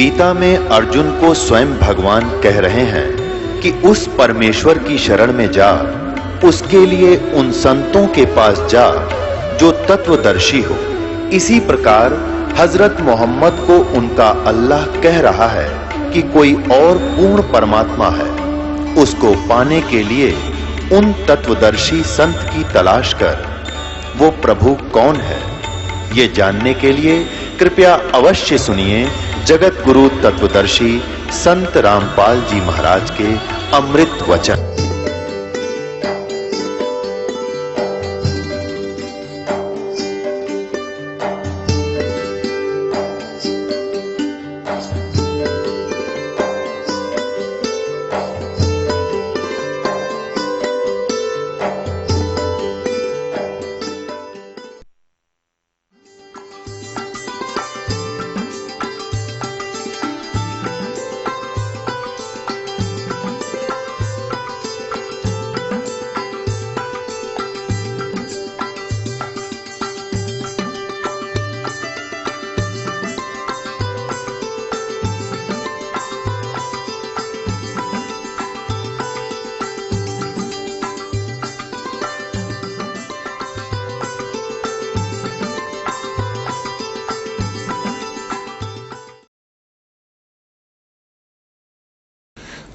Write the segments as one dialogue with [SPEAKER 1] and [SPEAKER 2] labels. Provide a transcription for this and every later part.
[SPEAKER 1] गीता में अर्जुन को स्वयं भगवान कह रहे हैं कि उस परमेश्वर की शरण में जा, उसके लिए उन संतों के पास जा जो तत्वदर्शी हो। इसी प्रकार हजरत मोहम्मद को उनका अल्लाह कह रहा है कि कोई और पूर्ण परमात्मा है, उसको पाने के लिए उन तत्वदर्शी संत की तलाश कर। वो प्रभु कौन है, ये जानने के लिए कृपया अवश्य सुनिए जगत गुरु तत्वदर्शी संत रामपाल जी महाराज के अमृत वचन।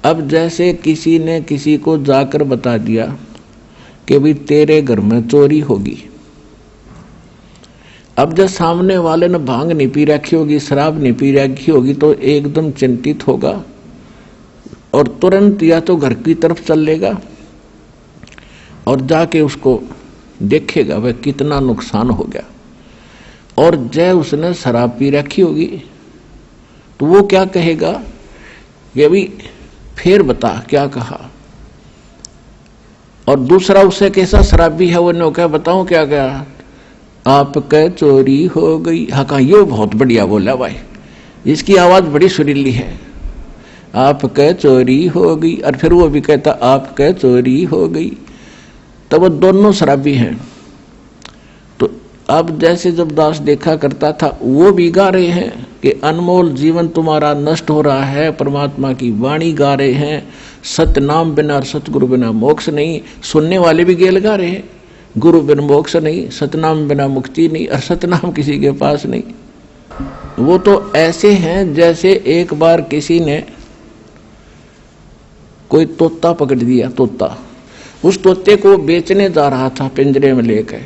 [SPEAKER 2] अब जैसे किसी ने किसी को जाकर बता दिया कि भाई तेरे घर में चोरी होगी। अब जब सामने वाले ने भांग नहीं पी रखी होगी, शराब नहीं पी रखी होगी, तो एकदम चिंतित होगा और तुरंत या तो घर की तरफ चलेगा और जाके उसको देखेगा वह कितना नुकसान हो गया। और जब उसने शराब पी रखी होगी तो वो क्या कहेगा कि भाई फिर बता क्या कहा। और दूसरा उससे कैसा शराबी है वो ने क्या बताऊं क्या क्या, आपके चोरी हो गई। हाँ कहा ये बहुत बढ़िया बोला भाई, इसकी आवाज बड़ी सुरीली है, आपके चोरी हो गई। और फिर वो भी कहता आपके चोरी हो गई। तब वो दोनों शराबी हैं। तो अब जैसे जब दास देखा करता था वो भी गा रहे हैं कि अनमोल जीवन तुम्हारा नष्ट हो रहा है, परमात्मा की वाणी गा रहे हैं, सत्य नाम बिना और सतगुरु बिना मोक्ष नहीं। सुनने वाले भी गेल गा रहे हैं, गुरु बिन मोक्ष नहीं, सतनाम बिना मुक्ति नहीं, और सतनाम किसी के पास नहीं। वो तो ऐसे हैं जैसे एक बार किसी ने कोई तोता पकड़ दिया, तोता, उस तोते को बेचने जा रहा था पिंजरे में लेकर।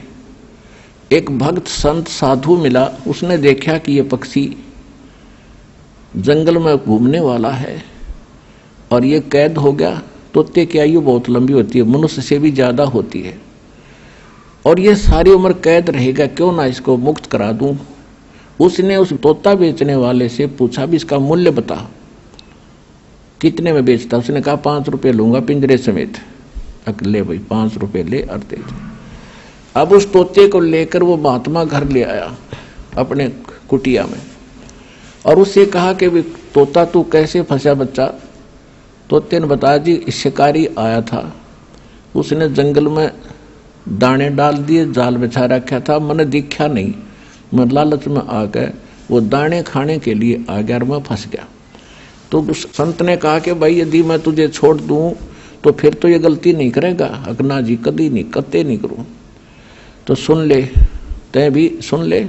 [SPEAKER 2] एक भक्त संत साधु मिला, उसने देखा कि ये पक्षी जंगल में घूमने वाला है और ये कैद हो गया। तोते की आयु बहुत लंबी होती है, मनुष्य से भी ज्यादा होती है, और ये सारी उम्र कैद रहेगा, क्यों ना इसको मुक्त करा दूं। उसने उस तोता बेचने वाले से पूछा भी इसका मूल्य बता, कितने में बेचता। उसने कहा 5 रुपये लूंगा पिंजरे समेत। ले भाई 5 रुपये ले और दे दे। अब उस तोते को लेकर वो महात्मा घर ले आया अपने कुटिया में, और उससे कहा कि तोता तू कैसे फंसा बच्चा। तोते ने बताया जी शिकारी आया था, उसने जंगल में दाने डाल दिए, जाल बिछा रखा था, मैंने दिखा नहीं, मैं लालच में आ गए, वो दाने खाने के लिए आ गया और मैं फंस गया। तो उस संत ने कहा कि भाई यदि मैं तुझे छोड़ दूं तो फिर तो ये गलती नहीं करेगा। अगना जी कदी नहीं, कत्ते नहीं करूं। तो सुन ले, तय भी सुन ले,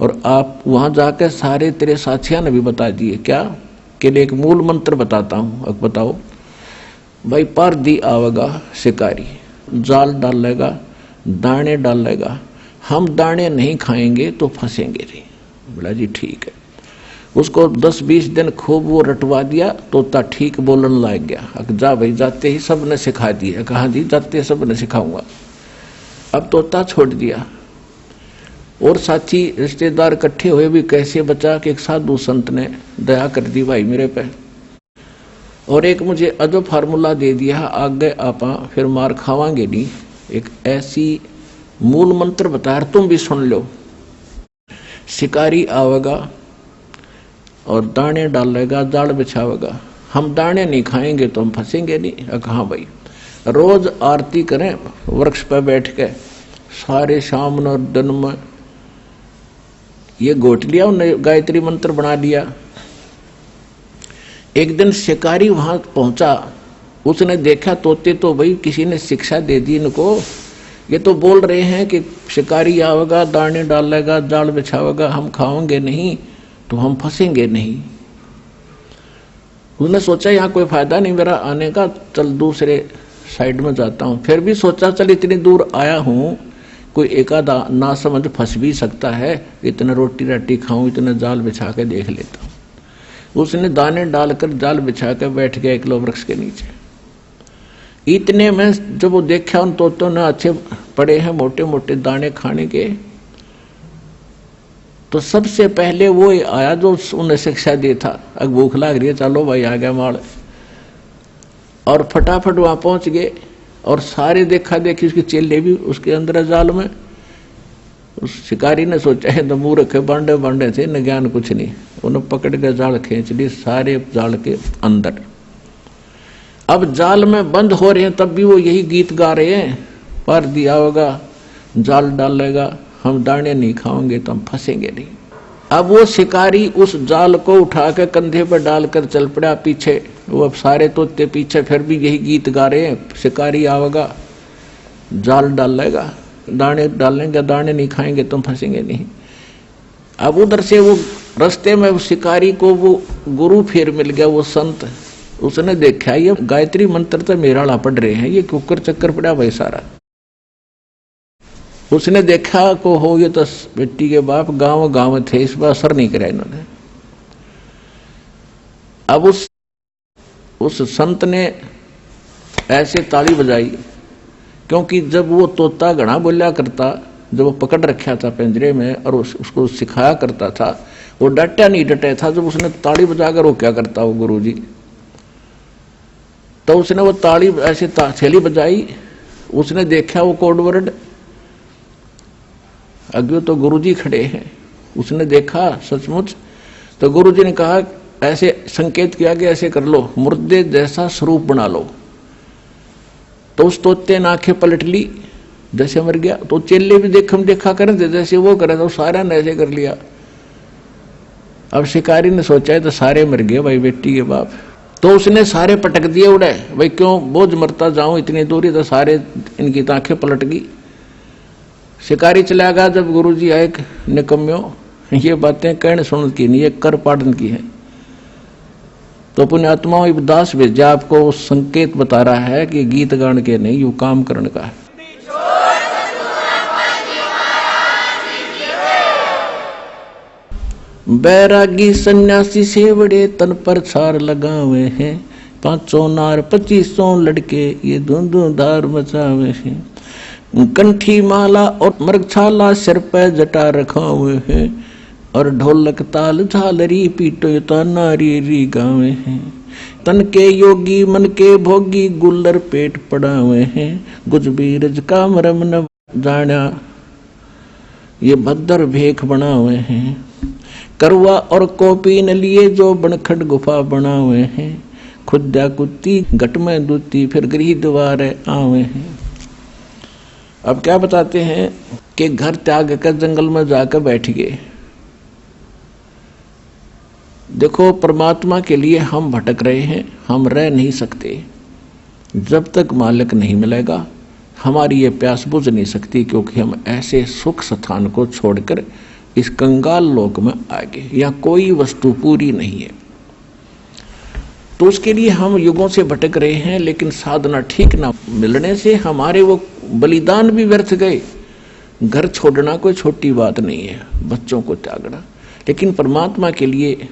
[SPEAKER 2] और आप वहां जाकर सारे तेरे साथियों ने भी बता दिए क्या कि एक मूल मंत्र बताता हूं। अब बताओ भाई, पर दी आवेगा शिकारी, जाल डालेगा, दाने डालेगा, हम दाने नहीं खाएंगे तो फंसेंगे नहीं। बोला जी ठीक है। उसको 10-20 दिन खूब वो रटवा दिया, तोता ठीक बोलने लग गया। जा भाई, जाते ही सब ने सिखा दिया। कहा जी जाते सब ने सिखाऊंगा। अब तोता छोड़ दिया, और साथी रिश्तेदार इकट्ठे हुए भी कैसे बचा कि एक साधु संत ने दया कर दी भाई मेरे पे, और एक मुझे अजब फार्मूला दे दिया, आगे आपा फिर मार खावांगे नहीं। एक ऐसी मूल मंत्र बताया, तुम भी सुन लो। शिकारी आवेगा और दाने डालेगा, जाल बिछावेगा, हम दाने नहीं खाएंगे तो हम फंसेंगे नहीं। कहा भाई, रोज आरती करें वृक्ष पर बैठ के, सारे शाम और दिन में ये गोट लिया, उन्हें गायत्री मंत्र बना लिया, एक दिन शिकारी वहां पहुंचा, उसने देखा तोते तो भाई किसी ने शिक्षा दे दी इनको, ये तो बोल रहे हैं कि शिकारी आवेगा, दाने डालेगा, जाल बिछावेगा, हम खाओगे नहीं तो हम फंसेंगे नहीं। उसने सोचा यहाँ कोई फायदा नहीं मेरा आने का, चल दूसरे साइड में जाता हूँ। फिर भी सोचा चल इतनी दूर आया हूँ, कोई एकादा ना समझ फंस भी सकता है, इतना रोटी राटी खाऊं, इतना जाल बिछा के देख लेता हूँ। उसने दाने डालकर जाल बिछा के बैठ गया एकलो वृक्ष के नीचे। इतने में जब वो देखा उन तोतों ने अच्छे पड़े हैं मोटे मोटे दाने खाने के, तो सबसे पहले वो आया जो उन्हें शिक्षा दिया था, अब भूख लाग रही है, चलो भाई आ गया माल, और फटाफट वहां पहुंच गए। और सारे देखा देखी उसके चेले भी उसके अंदर जाल में। उस शिकारी ने सोचा है तो मुंह रखे बांडे बांडे थे, न ज्ञान कुछ नहीं, उन्हें पकड़ के जाल खींच ली सारे जाल के अंदर। अब जाल में बंद हो रहे हैं तब भी वो यही गीत गा रहे हैं, पर दिया होगा, जाल डालेगा, हम दाने नहीं खाओगे तो हम फंसेंगे नहीं। अब वो शिकारी उस जाल को उठा के कंधे पर डालकर चल पड़ा पीछे। वो अब सारे तोते पीछे फिर भी यही गीत गा रहे हैं, शिकारी आवेगा, जाल डालेगा, दाने डालेंगे, दाने नहीं खाएंगे तो हम फंसेंगे नहीं। अब उधर से वो रास्ते में शिकारी को वो गुरु फिर मिल गया, वो संत। उसने देखा ये गायत्री मंत्र तो मेरा पढ़ रहे हैं, ये कुकर चक्कर पड़ा भाई सारा। उसने देखा को हो ये तो बेटी के बाप गांव गांव थे, इस बार असर नहीं करा इन्होंने। अब उस संत ने ऐसे ताली बजाई, क्योंकि जब वो तोता घना बोला करता, जब वो पकड़ रखा था पिंजरे में और उसको सिखाया करता था, वो डटा नहीं डटे था। जब उसने ताली बजाकर वो क्या करता वो गुरुजी, तो उसने वो ताली ऐसे थैली बजाई। उसने देखा वो कोड वर्ड, अगे तो गुरुजी खड़े हैं। उसने देखा सचमुच, तो गुरुजी ने कहा ऐसे संकेत किया कि ऐसे कर लो, मुर्दे जैसा स्वरूप बना लो। तो उस तोते ने आंखें पलट ली, जैसे मर गया। तो चेले भी देखा करें थे, जैसे वो करे तो सारा ने ऐसे कर लिया। अब शिकारी ने सोचा है तो सारे मर गए भाई बेटी के बाप। तो उसने सारे पटक दिए उड़े, भाई क्यों बोझ मरता जाऊं इतनी दूरी, तो सारे इनकी आंखें पलट गई। शिकारी चला गया। जब गुरुजी आए, निकम्यो ये बातें कहने सुन की नहीं, ये कर पाड़न की है। तो पुण्यात्माओं दास भेजा आपको संकेत बता रहा है कि गीत गान के नहीं, यू काम करने का है। बैरागी सन्यासी सेवड़े तन पर छार लगावे हैं, 500 नार 2500 लड़के ये धुंधु धार मचावे हैं। कंठी माला और मृगछाला सिर पे जटा रखा हुए हैं, और ढोलक ताल झालरी पीटो तो नारी री गावे हैं। तन के योगी मन के भोगी गुल्लर पेट पड़ा हुए हैं, गुज बीरज का मरम न जाना ये भद्र भेख बना हुए हैं। करवा और कोपी न लिए जो बनखट गुफा बना हुए हैं, खुद्दा कुत्ती घट में दूती फिर गृह द्वार आवे हैं। अब क्या बताते हैं कि घर त्याग कर जंगल में जाकर बैठ गए। देखो परमात्मा के लिए हम भटक रहे हैं, हम रह नहीं सकते। जब तक मालिक नहीं मिलेगा हमारी ये प्यास बुझ नहीं सकती, क्योंकि हम ऐसे सुख स्थान को छोड़कर इस कंगाल लोक में आ गए। यहाँ कोई वस्तु पूरी नहीं है, तो उसके लिए हम युगों से भटक रहे हैं। लेकिन साधना ठीक ना मिलने से हमारे वो बलिदान भी व्यर्थ गए। घर छोड़ना कोई छोटी बात नहीं है, बच्चों को त्यागना, लेकिन परमात्मा के लिए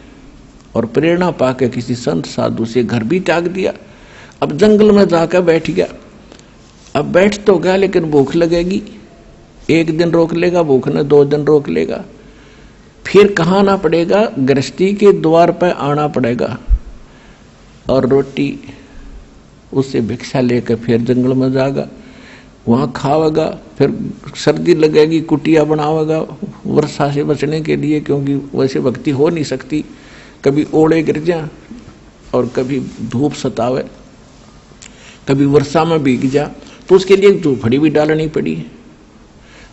[SPEAKER 2] और प्रेरणा पाकर किसी संत साधु से घर भी त्याग दिया। अब जंगल में जाकर बैठ गया। अब बैठ तो गया, लेकिन भूख लगेगी। एक दिन रोक लेगा भूख ने, 2 दिन रोक लेगा, फिर कहाँ आना पड़ेगा, गृहस्थी के द्वार पर आना पड़ेगा और रोटी उससे भिक्षा लेकर फिर जंगल में जाएगा, वहाँ खावेगा। फिर सर्दी लगेगी, कुटिया बनावेगा वर्षा से बचने के लिए, क्योंकि वैसे भक्ति हो नहीं सकती। कभी ओले गिर जा और कभी धूप सतावे, कभी वर्षा में भीग जा, तो उसके लिए झोपड़ी भी डालनी पड़ी।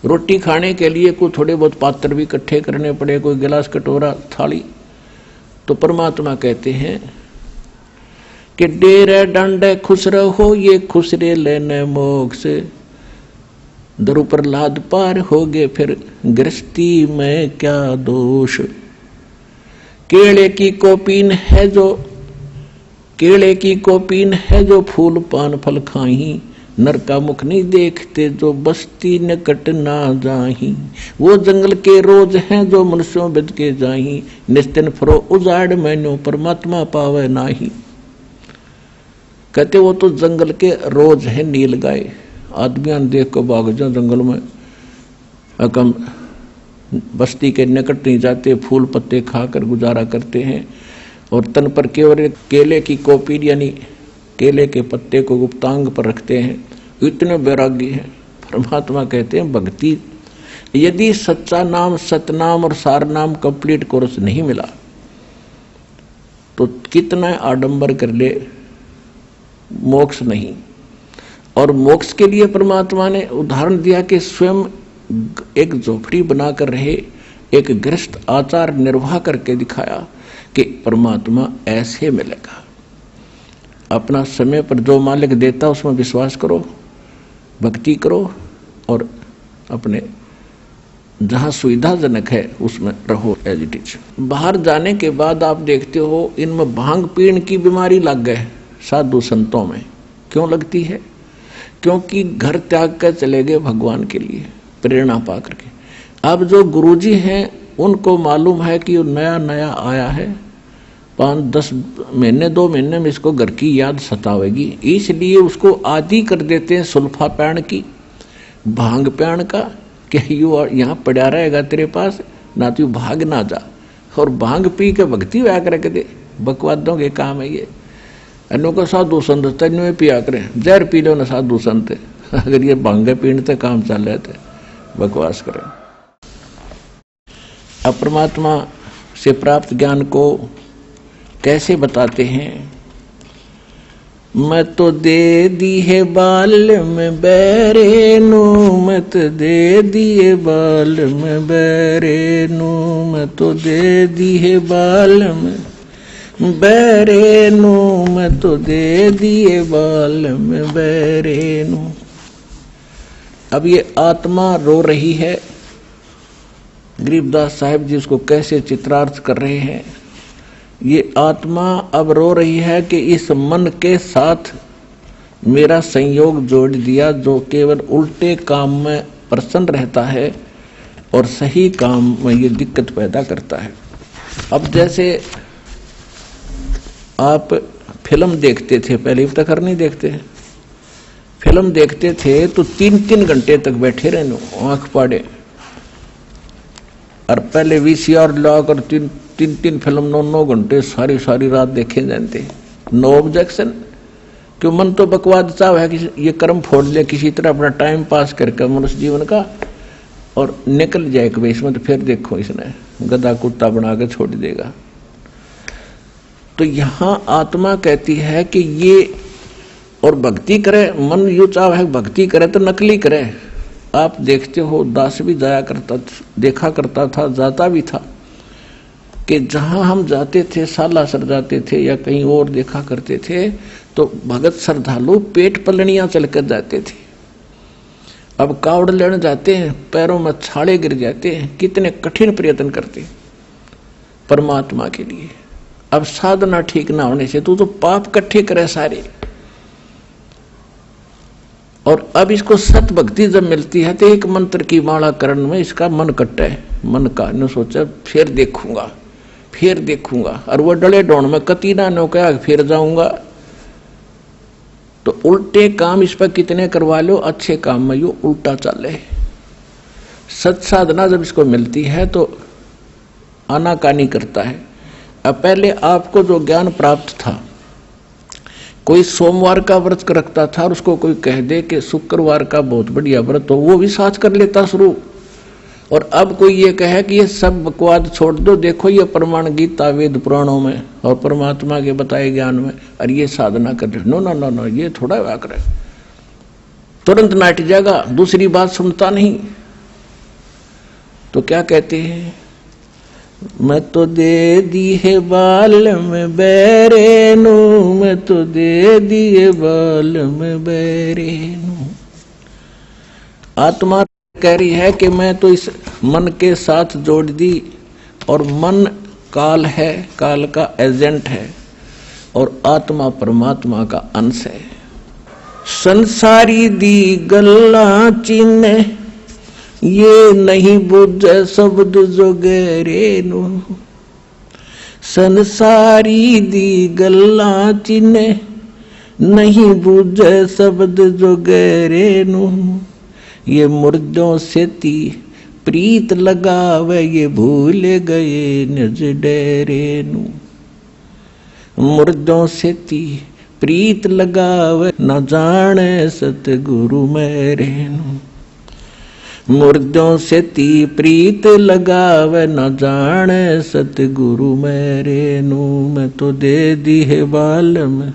[SPEAKER 2] रोटी खाने के लिए कोई थोड़े बहुत पात्र भी इकट्ठे करने पड़े, कोई गिलास कटोरा थाली। तो परमात्मा कहते हैं कि डेरे डंडे खुश रहो ये खुसरे लेने मोक्ष, दरु प्रहलाद पार हो गए फिर गृहस्थी में क्या दोष। केले की कोपीन है जो, केले की कोपीन है जो फूल पान फल खाही, नर का मुख नहीं देखते जो बस्ती निकट ना जाही। वो जंगल के रोज हैं जो मनुष्यों बिद के जाही, निस्तिन फरो उजाड़ मैनो परमात्मा पावे नाही। कहते वो तो जंगल के रोज हैं नील गाय, आदमियां देख को भाग जाओ जंगल में, अकम बस्ती के निकट नहीं जाते, फूल पत्ते खाकर गुजारा करते हैं और तन पर केवल केले की कोपी यानी केले के पत्ते को गुप्तांग पर रखते हैं, इतने वैरागी हैं। परमात्मा कहते हैं भक्ति, यदि सच्चा नाम सतनाम और सार नाम कंप्लीट कोर्स नहीं मिला तो कितना आडंबर कर ले, मोक्ष नहीं। और मोक्ष के लिए परमात्मा ने उदाहरण दिया कि स्वयं एक झोपड़ी बनाकर रहे, एक गृहस्थ आचार निर्वाह करके दिखाया कि परमात्मा ऐसे मिलेगा। अपना समय पर जो मालिक देता उसमें विश्वास करो, भक्ति करो और अपने जहाँ सुविधाजनक है उसमें रहो एज इट इज। बाहर जाने के बाद आप देखते हो इनमें भांग पीण की बीमारी लग गए साधु संतों में। क्यों लगती है? क्योंकि घर त्याग कर चले गए भगवान के लिए प्रेरणा पा करके। अब जो गुरुजी हैं उनको मालूम है कि नया नया आया है, 5-10 महीने 2 महीने में इसको घर की याद सतावेगी, इसलिए उसको आदि कर देते हैं सुल्फा पैण की, भांग पैण का, कि यू यहाँ पड़ा रहेगा तेरे पास ना, तू भाग ना जा। और भांग पी के भक्ति व्या कर दे, बकवादों के काम है ये। अन्यों को साधु संत तेन में पिया करें, जहर पी लो ना साधु संत, अगर ये भांगे पीने काम चल रहे थे बकवास करें। अब परमात्मा से प्राप्त ज्ञान को कैसे बताते हैं? मत तो दे दी है बाल में बैरे नू, मत दे दिए बाल में बैरे नू, मत तो दे दी है बाल में बैरे नू, मत तो दे दिए बाल में बैरे नू। अब ये आत्मा रो रही है, गरीबदास साहब जी उसको कैसे चित्रार्थ कर रहे हैं। ये आत्मा अब रो रही है कि इस मन के साथ मेरा संयोग जोड़ दिया जो केवल उल्टे काम में प्रसन्न रहता है और सही काम में ये दिक्कत पैदा करता है। अब जैसे आप फिल्म देखते थे, पहले अब तक नहीं देखते हैं, फिल्म देखते थे तो 3-3 घंटे तक बैठे रहने आंख पाड़े, और पहले VCR लाकर 3-3 फिल्म 9-9 घंटे सारी रात देखे जाते। नो ऑब्जेक्शन, क्यों? मन तो बकवाद चाव है कि ये कर्म फोड़ ले किसी तरह अपना टाइम पास करके मनुष्य जीवन का और निकल जाए कि इसमें, तो फिर देखो इसने गधा कुत्ता बना के छोड़ देगा। तो यहाँ आत्मा कहती है कि ये और भक्ति करे, मन यू चाव है भक्ति करे तो नकली करे। आप देखते हो दास भी जाया करता, देखा करता था, जाता भी था कि जहां हम जाते थे, सालासर जाते थे या कहीं और देखा करते थे, तो भगत श्रद्धालु पेट पलनियां चलकर जाते थे। अब कावड़ लेने जाते हैं, पैरों में छाले गिर जाते हैं, कितने कठिन प्रयत्न करते परमात्मा के लिए। अब साधना ठीक ना होने से तू तो पाप इकट्ठे करे सारे। और अब इसको सत भक्ति जब मिलती है तो एक मंत्र की माला करण में इसका मन कट्टा है, मन का ने सोचा फिर देखूंगा, और वो डले डोण में कती ना नो कहा फिर जाऊंगा। तो उल्टे काम इस पर कितने करवा लो, अच्छे काम में यो उल्टा चले। सत साधना जब इसको मिलती है तो आनाकानी करता है। अब पहले आपको जो ज्ञान प्राप्त था, कोई सोमवार का व्रत रखता था और उसको कोई कह दे कि शुक्रवार का बहुत बढ़िया व्रत, तो वो भी साथ कर लेता शुरू। और अब कोई ये कहे कि ये सब बकवाद छोड़ दो, देखो ये प्रमाण गीता वेद पुराणों में और परमात्मा के बताए ज्ञान में, और ये साधना कर रहे। नो, ये थोड़ा व्याकर है, तुरंत नाट जाएगा, दूसरी बात सुनता नहीं। तो क्या कहते हैं मैं तो दे दी है बाल में बैरेनु, मैं तो दे दिए बाल में बैरेनु। आत्मा कह रही है कि मैं तो इस मन के साथ जोड़ दी, और मन काल है, काल का एजेंट है, और आत्मा परमात्मा का अंश है। संसारी दी गल्ला चिन्ह, ये नहीं बुझे शब्द जो गहरे नु। संसारी दी गल्ला चिन्ह, नहीं बुझे शब्द जो गहरे नु। ये मुर्दों से ती प्रीत लगावे, ये भूल गए निज डेरे नु। मुर्दों से ती प्रीत लगावे, न जाने सतगुरु मेरे नु। मुर्दों से ती प्रीत लगावे, न जाने सतगुरु मेरे नु। मैं तो दे दी है बाल में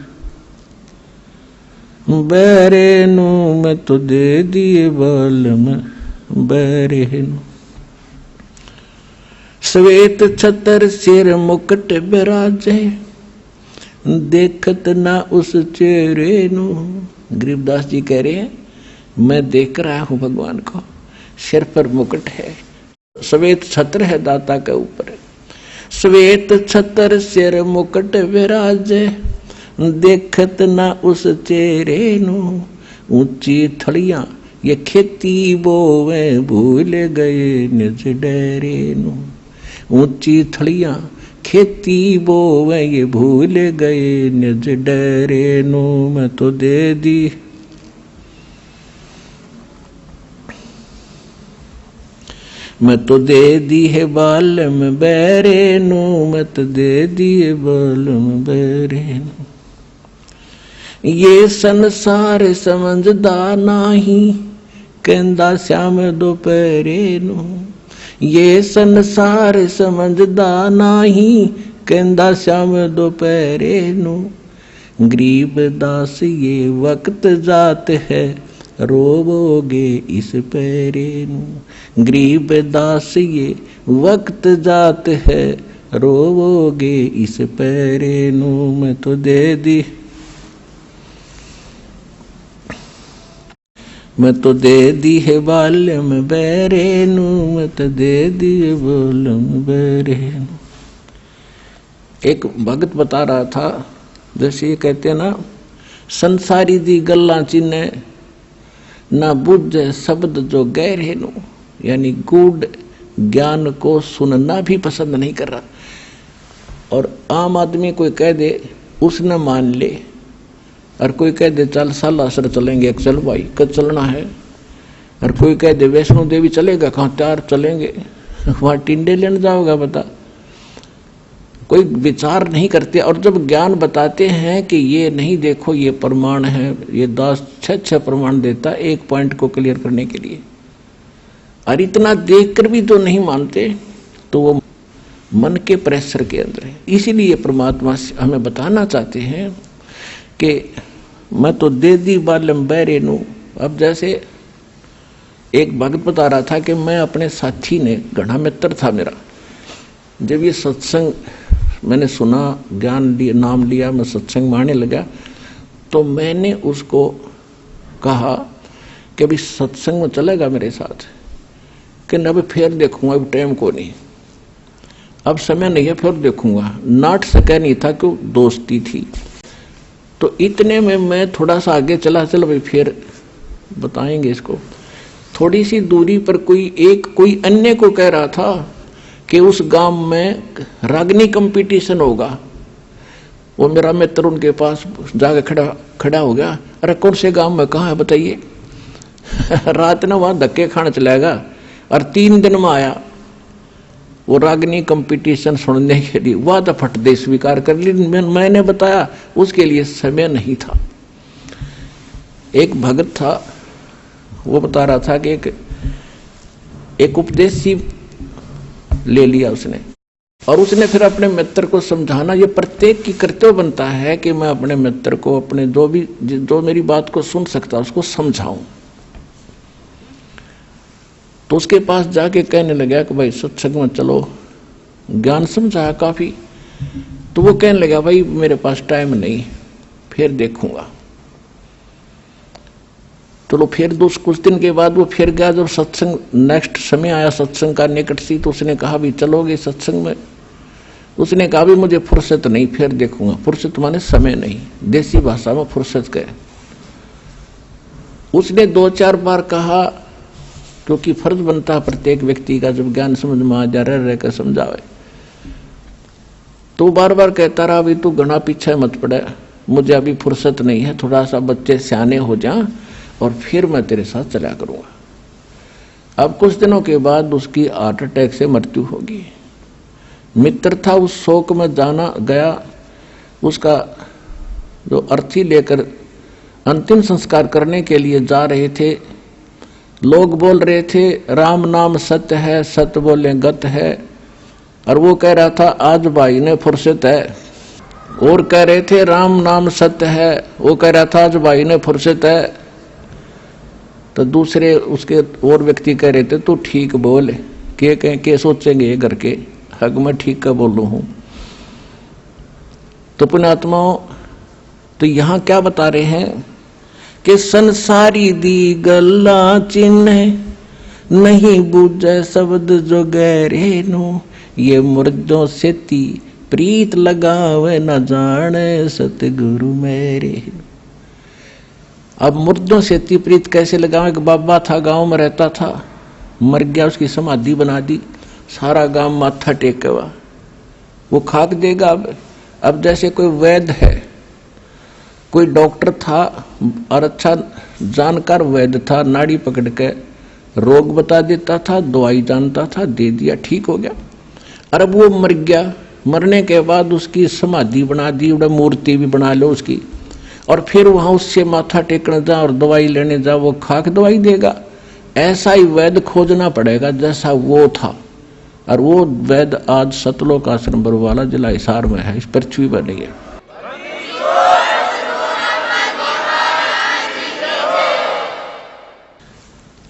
[SPEAKER 2] बैरे नु, मैं तो दे दिए बाल में बैरे नु। श्वेत छतर सिर मुकुट बिराजे, देखत ना उस चेहरे नु। गरीबदास जी कह रहे हैं, मैं देख रहा हूं भगवान को, सिर पर मुकुट है, श्वेत छत्र है दाता के ऊपर। श्वेत छत्र सिर मुकुट विराजे, देखत ना उस चेहरे नु। ऊंची थड़ियां ये खेती बोवे, भूल गए निज डेरे नु। ऊंची थड़ियां खेती बोवे, ये भूल गए निज डेरे नु। मैं तो दे दी मैं तो दे दी है बाल में बैरे नु, मैं तो दे दिए बाल में बैरे नु। ये संसार समझदा नाही, कहंदा श्याम दोपहरे नु। ये संसार समझदा नाही, कहंदा श्याम दोपहरे नु। गरीब दास ये वक्त जात है, रोवोगे इस पैरे नु। गरीब दास ये वक्त जात है, रोवोगे इस पैरे नु। मैं तो दे दी मैं तो दे दी है बाल में बैरे नु, मैं तो दे दी है बाल में बैरे नु। एक भगत बता रहा था, जैसे ये कहते हैं ना, संसारी दी गल्ला चिन्ह, ना बुझे शब्द जो गहरे नु। यानी गूढ़ ज्ञान को सुनना भी पसंद नहीं कर रहा। और आम आदमी कोई कह दे उसने मान ले, और कोई कह दे चल सालासर चलेंगे, एक चल भाई कब चलना है। और कोई कह दे वैष्णो देवी चलेगा, कहाँ त्यार चलेंगे, वहां टिंडे लेने जाओगा बता। कोई विचार नहीं करते। और जब ज्ञान बताते हैं कि ये नहीं देखो ये प्रमाण है, ये 10-6 प्रमाण देता एक पॉइंट को क्लियर करने के लिए, और इतना देखकर भी तो नहीं मानते, तो वो मन के प्रेशर के अंदर है। इसीलिए परमात्मा हमें बताना चाहते हैं कि मैं तो दे दी बालम बैरे नु। अब जैसे एक भक्त बता रहा था कि मैं अपने साथी ने, घना मित्र था मेरा, जब ये सत्संग मैंने सुना, ज्ञान लिया, नाम लिया, मैं सत्संग में आने लगा, तो मैंने उसको कहा कि अभी सत्संग में चलेगा मेरे साथ, कि अब फिर देखूंगा, अब टाइम को नहीं, अब समय नहीं है, फिर देखूंगा। नाट सका नहीं था कि दोस्ती थी। तो इतने में मैं थोड़ा सा आगे चला, चल भाई फिर बताएंगे इसको। थोड़ी सी दूरी पर कोई अन्य को कह रहा था कि उस गांव में रागनी कंपटीशन होगा। वो मेरा मित्र उनके पास जाके खड़ा हो गया। अरे कौन से गांव में, कहाँ है बताइए। रात ने वहां धक्के खाने चलेगा, और 3 दिन में आया वो रागनी कंपटीशन सुनने के लिए। वह तो फट दे स्वीकार कर ली। मैंने बताया उसके लिए समय नहीं था। एक भगत था, वो बता रहा था कि एक उपदेश ही ले लिया उसने, और उसने फिर अपने मित्र को समझाना, ये प्रत्येक की कर्तव्य बनता है कि मैं अपने मित्र को, अपने जो मेरी बात को सुन सकता उसको समझाऊं। तो उसके पास जाके कहने लगा कि भाई सत्संग में चलो, ज्ञान समझाया काफी, तो वो कहने लगा भाई मेरे पास टाइम नहीं, फिर देखूंगा। चलो फिर कुछ दिन के बाद वो फिर गया। जब सत्संग नेक्स्ट समय आया सत्संग का निकट सी, तो उसने कहा भी चलोगे सत्संग में? उसने कहा भी मुझे फुर्सत नहीं, फिर देखूंगा। फुर्सत माने समय नहीं, देसी भाषा में फुर्सत कहे। उसने 2-4 बार कहा, क्योंकि फर्ज बनता है प्रत्येक व्यक्ति का जब ज्ञान समझ में आ जा रहकर समझावे, तो बार बार कहता रहा अभी तू घना पीछे मत पड़े, मुझे अभी फुर्सत नहीं है, थोड़ा सा बच्चे सियाने हो जा और फिर मैं तेरे साथ चला करूंगा। अब कुछ दिनों के बाद उसकी हार्ट अटैक से मृत्यु होगी। मित्र था, उस शोक में जाना गया, उसका जो अर्थी लेकर अंतिम संस्कार करने के लिए जा रहे थे। लोग बोल रहे थे राम नाम सत्य है, सत्य बोले गत है, और वो कह रहा था आज भाई ने फुर्सत है। और कह रहे थे राम नाम सत्य है, वो कह रहा था आज भाई ने फुर्सत है। तो दूसरे उसके और व्यक्ति कह रहे थे तू ठीक बोल, के सोचेंगे घर के, हक मैं ठीक का बोल रहा हूं। तो पुण्यात्माओं, तो यहां क्या बता रहे हैं कि संसारी दी गल्ला चिन्ह नहीं बूझे शब्द जो गहरे नु, ये मुर्दों से ती प्रीत लगावे न जाने सतगुरु मेरे। अब मुर्दों से ती प्रीत कैसे लगावे? एक बाबा था, गांव में रहता था, मर गया, उसकी समाधि बना दी, सारा गांव माथा टेका हुआ, वो खाक देगा। अब जैसे कोई वैद्य है, कोई डॉक्टर था और अच्छा जानकार वैद्य था, नाड़ी पकड़ के रोग बता देता था, दवाई जानता था, दे दिया, ठीक हो गया। और अब वो मर गया, मरने के बाद उसकी समाधि बना दी, मूर्ति भी बना लो उसकी, और फिर वहां उससे माथा टेकने जा और दवाई लेने जा, वो खाक दवाई देगा। ऐसा ही वैद्य खोजना पड़ेगा जैसा वो था। और वो वैद्य आज सतलोक आश्रम बरवाला जिला हिसार में है, इस पृथ्वी पर नहीं है।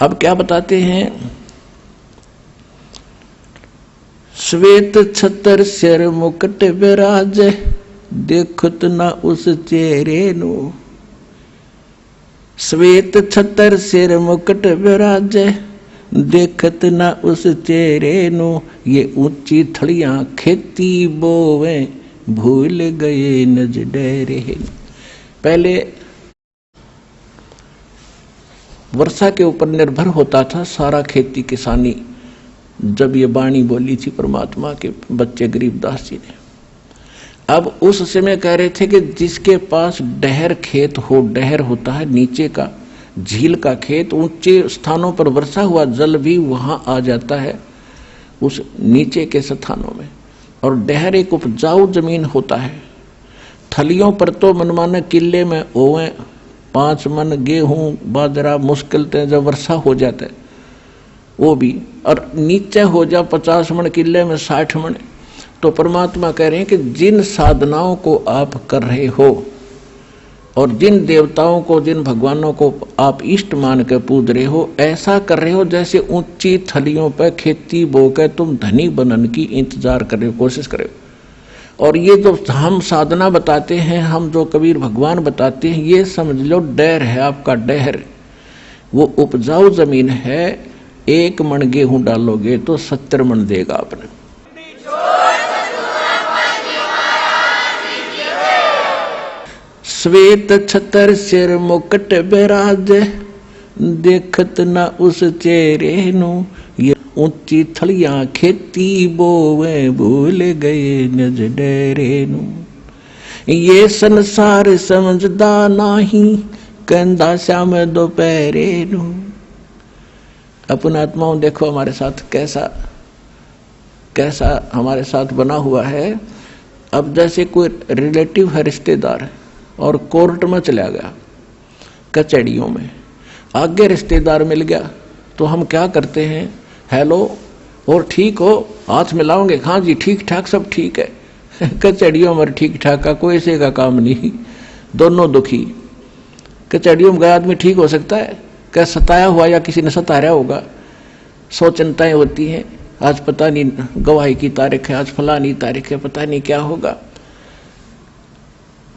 [SPEAKER 2] अब क्या बताते हैं? श्वेत छतर सिर मुकुट विराज, देखत ना उस चेहरे नु। श्वेत छतर सिर मुकुट विराज, देखत ना उस चेहरे नु। ये ऊंची थड़ियां खेती बोवे, भूल गए नज डेरे। पहले वर्षा के ऊपर निर्भर होता था सारा खेती किसानी, जब ये वाणी बोली थी परमात्मा के बच्चे गरीबदास जी ने। अब उस समय कह रहे थे कि जिसके पास डहर खेत हो, डहर होता है नीचे का झील का खेत, ऊंचे स्थानों पर वर्षा हुआ जल भी वहां आ जाता है उस नीचे के स्थानों में। और डहर एक उपजाऊ जमीन होता है। थलियों पर तो मनमाने किले में ओवे 5 मन गेहूं बाजरा मुश्किल से जब वर्षा हो जाता है वो भी, और नीचे हो जा 50 मन किले में 60 मन। तो परमात्मा कह रहे हैं कि जिन साधनाओं को आप कर रहे हो और जिन देवताओं को, जिन भगवानों को आप इष्ट मान के पूज रहे हो, ऐसा कर रहे हो जैसे ऊंची थलियों पर खेती बो के तुम धनी बनने की इंतजार कर रहे हो, कोशिश कर रहे हो। और ये जो हम साधना बताते हैं, हम जो कबीर भगवान बताते हैं, ये समझ लो डहर है आपका, डहर वो उपजाऊ जमीन है। 1 मन गेहूं डालोगे तो 70 मन देगा आपने। श्वेत छतर सिर मुकुट विराज, देखत न उस चेहरे नु। ये ऊंची थलियां खेती बोवे, भूल गए नज डेरे नु। ये संसार समझदा नाही, कहंदा श्याम दोपहरे नु। अपना आत्माओं देखो हमारे साथ कैसा हमारे साथ बना हुआ है। अब जैसे कोई रिलेटिव है, रिश्तेदार, और कोर्ट में चला गया, कचहरियों में आगे रिश्तेदार मिल गया, तो हम क्या करते हैं? हेलो, और ठीक हो, हाथ मिलाओगे? हाँ जी ठीक ठाक, सब ठीक है। कचहरियों में ठीक ठाक का कोई ऐसे का काम नहीं, दोनों दुखी। कचहरियों में गया आदमी ठीक हो सकता है? क्या सताया हुआ या किसी ने सताया होगा? 100 चिंताएं होती हैं। आज पता नहीं गवाही की तारीख है, आज फलानी तारीख है, पता नहीं क्या होगा।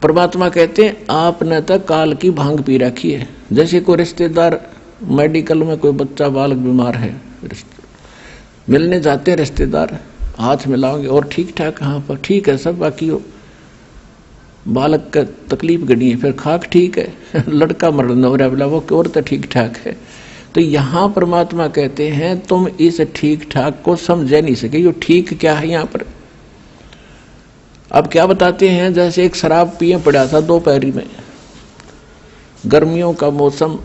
[SPEAKER 2] परमात्मा कहते हैं आपने तो काल की भांग पी रखी है। जैसे कोई रिश्तेदार मेडिकल में कोई बच्चा बालक बीमार है, मिलने जाते हैं रिश्तेदार, हाथ मिलाओगे और ठीक ठाक कहाँ पर, ठीक है सब, बाकी हो बालक का तकलीफ गड़ी है, फिर खाक ठीक है लड़का मरण हो रहा, बोला वो और तो ठीक ठाक है। तो यहाँ परमात्मा कहते हैं तुम इस ठीक ठाक को समझ नहीं सके, ये ठीक क्या है यहाँ पर। अब क्या बताते हैं, जैसे एक शराब पिए पड़ा था दोपहरी में, गर्मियों का मौसम,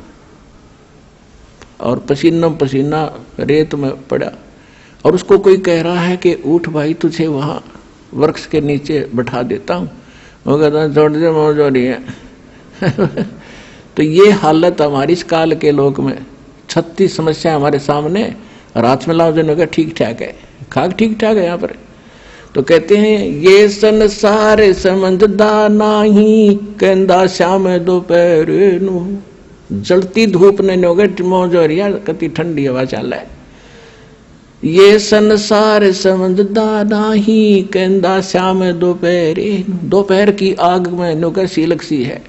[SPEAKER 2] और पसीना पसीना रेत में पड़ा, और उसको कोई कह रहा है कि उठ भाई तुझे वहां वृक्ष के नीचे बैठा देता हूं, वो कहता है छोड़ दे मौज हो रही है तो ये हालत हमारी इस काल के लोक में, 36 समस्या हमारे सामने, रात में लाओ जन का ठीक ठाक है, खाक ठीक ठाक है यहाँ पर। तो कहते हैं ये संसार समझदा नाही, कहंदा शाम दोपहर नू, जलती धूप ने नोगे मौज हो रही है, कति ठंडी हवा चल है। ये संसार समझदा नाही, कहंदा शाम दोपहर, दोपहर की आग में नोकर सीलक सी है।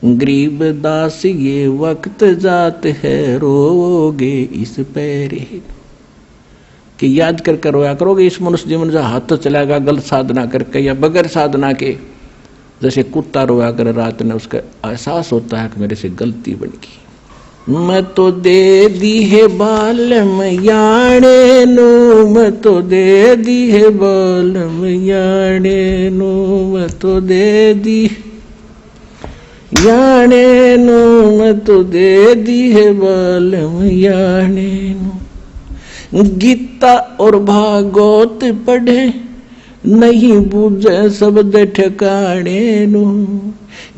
[SPEAKER 2] गरीब दास ये वक्त जात है, रोगे इस पैरे, कि याद कर रोया करोगे इस मनुष्य जीवन से, हाथ तो चलाएगा गलत साधना करके या बगैर साधना के, जैसे कुत्ता रोया कर रात में, उसका एहसास होता है कि मेरे से गलती बन गई। मैं तो दे दी है बालम याने नु, मैं तो दे दी है बालम याने नु, मैं तो दे दी याने नु, मैं तो दे दी है बालम याने नु। गीता और भागवत पढ़े नहीं बूझे शब्द ठिकाने नु,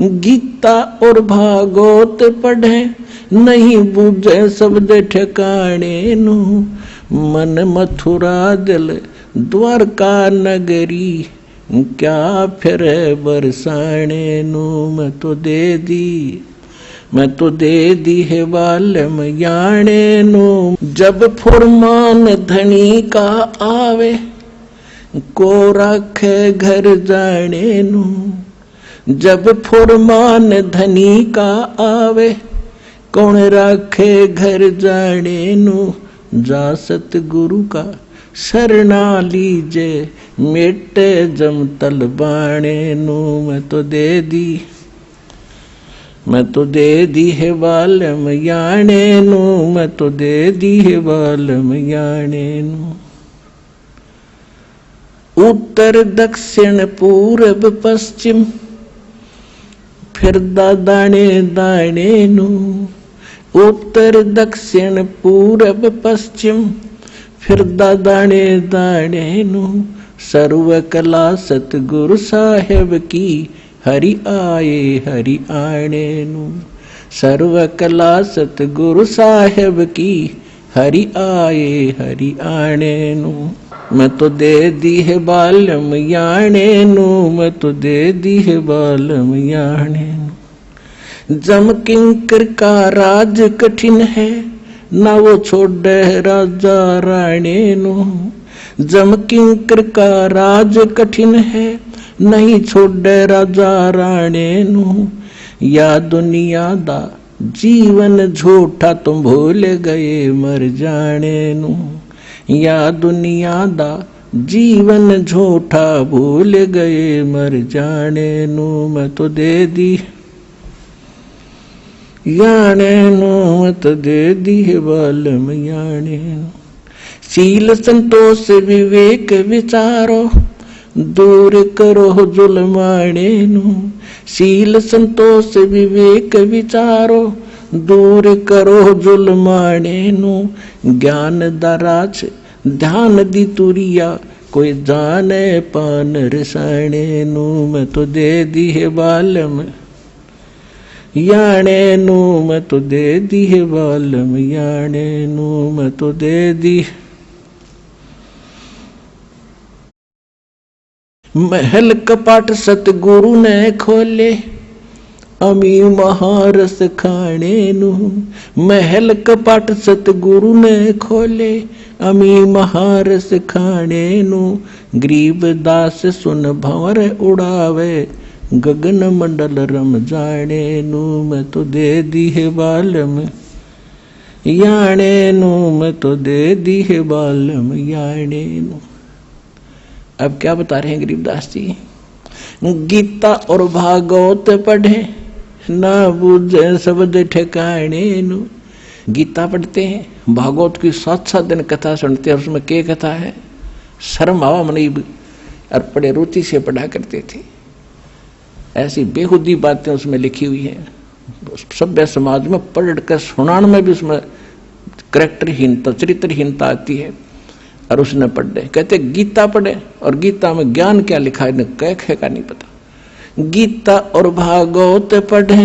[SPEAKER 2] गीता और भागवत पढ़े नहीं बूझे शब्द ठिकाने नु। मन मथुरा दिल द्वारका नगरी, क्या फिर बरसाने नु, मैं तो दे दी, मैं तो दे दी है बालम याने नु। जब फुरमान धनी का आवे, को रखे घर जाने नु, जब फुरमान धनी का आवे, कौन रखे घर जाने नु। जा सतगुरु का शरणा लीजे, मेटे जम तल बाणे नु, मैं तो दे दी, मैं तो दे दी है बालम याने नु, मैं तो दे दी है बालम याने नु। उत्तर दक्षिण पूरब पश्चिम, फिरदा दाने दाने नु, उत्तर दक्षिण पूरब पश्चिम, फिरदा दाने दाने नु। सर्व कला सतगुरु साहेब की, हरि आए हरि आने नु। सर्व कला सतगुरु साहेब की, हरि आए हरि आने नु। मैं तो दे दी है बालम याने नु, मैं तो दे दी है बालम याने नु। जम किंकर का राज कठिन है, ना वो छोड़े राजा राणे नु। जम किंकर का राज कठिन है, नहीं छोड़े राजा राणे नु। या दुनिया दा जीवन झूठा, तुम भूल गए मर जाने नु। या दुनिया दा जीवन झूठा, भूल गए मर जाने नु। मैं तो दे दी याने नु, मैं तो दे दी है बालम याने नु। शील संतोष विवेक विचारो, दूर करो जुल्माने नु। शील संतोष विवेक विचारो, दूर करो जुल्माने नु। ज्ञान दराज ध्यान दी तुरिया, कोई जाने पान रसाने नु। मैं तो दे दी है बालम याने नु, मैं तो दे दी है बालम याने नु, मैं तो दे दी। महल कपाट सतगुरु ने खोले, अमी महारस खाने नू, महल कपट सतगुरु ने खोले, अमी महारस खाने नू, गरीब दास सुन भंवर उड़ावे, गगन मंडल रम जाने नू, मैं तो दे दी है बालम याने नू, मैं तो दे दी है बालम याने नू। अब क्या बता रहे हैं गरीबदास जी? गीता और भागवत पढ़े, ना बुझे शब्द ठिकाने नू। गीता पढ़ते हैं, भागवत की 7-7 दिन कथा सुनते हैं, और उसमें क्या कथा है? शर्म आवा मनी और बड़े रुचि से पढ़ा करते थे। ऐसी बेहुदी बातें उसमें लिखी हुई हैं। सभ्य समाज में पढ़ कर सुनाने में भी उसमें करैक्टरहीनता, चरित्रहीनता आती है। और उसने पढ़े, कहते गीता पढ़े, और गीता में ज्ञान क्या लिखा है इन्हें कह का नहीं पता। गीता और भागवत पढ़े,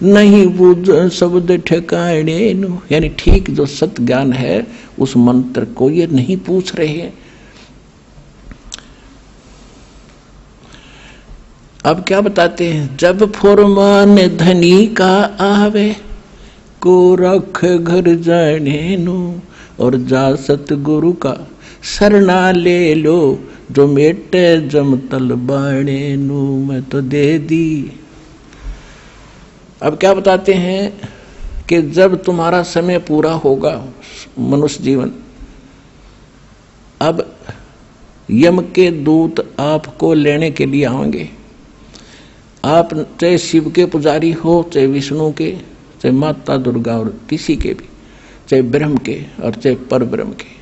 [SPEAKER 2] नहीं बुझ शब्द ठिकाने नु, यानी ठीक जो सत्य ज्ञान है उस मंत्र को ये नहीं पूछ रहे हैं। अब क्या बताते हैं? जब फुरमान धनी का आवे, को रख घर जाने नु, और जा सतगुरु का शरणा ले लो, जो मेटे जमतल बाणे नू, मैं तो दे दी। अब क्या बताते हैं कि जब तुम्हारा समय पूरा होगा मनुष्य जीवन, अब यम के दूत आपको लेने के लिए आएंगे। आप चाहे शिव के पुजारी हो, चाहे विष्णु के, चाहे माता दुर्गा और किसी के भी, चाहे ब्रह्म के और चाहे पर ब्रह्म के,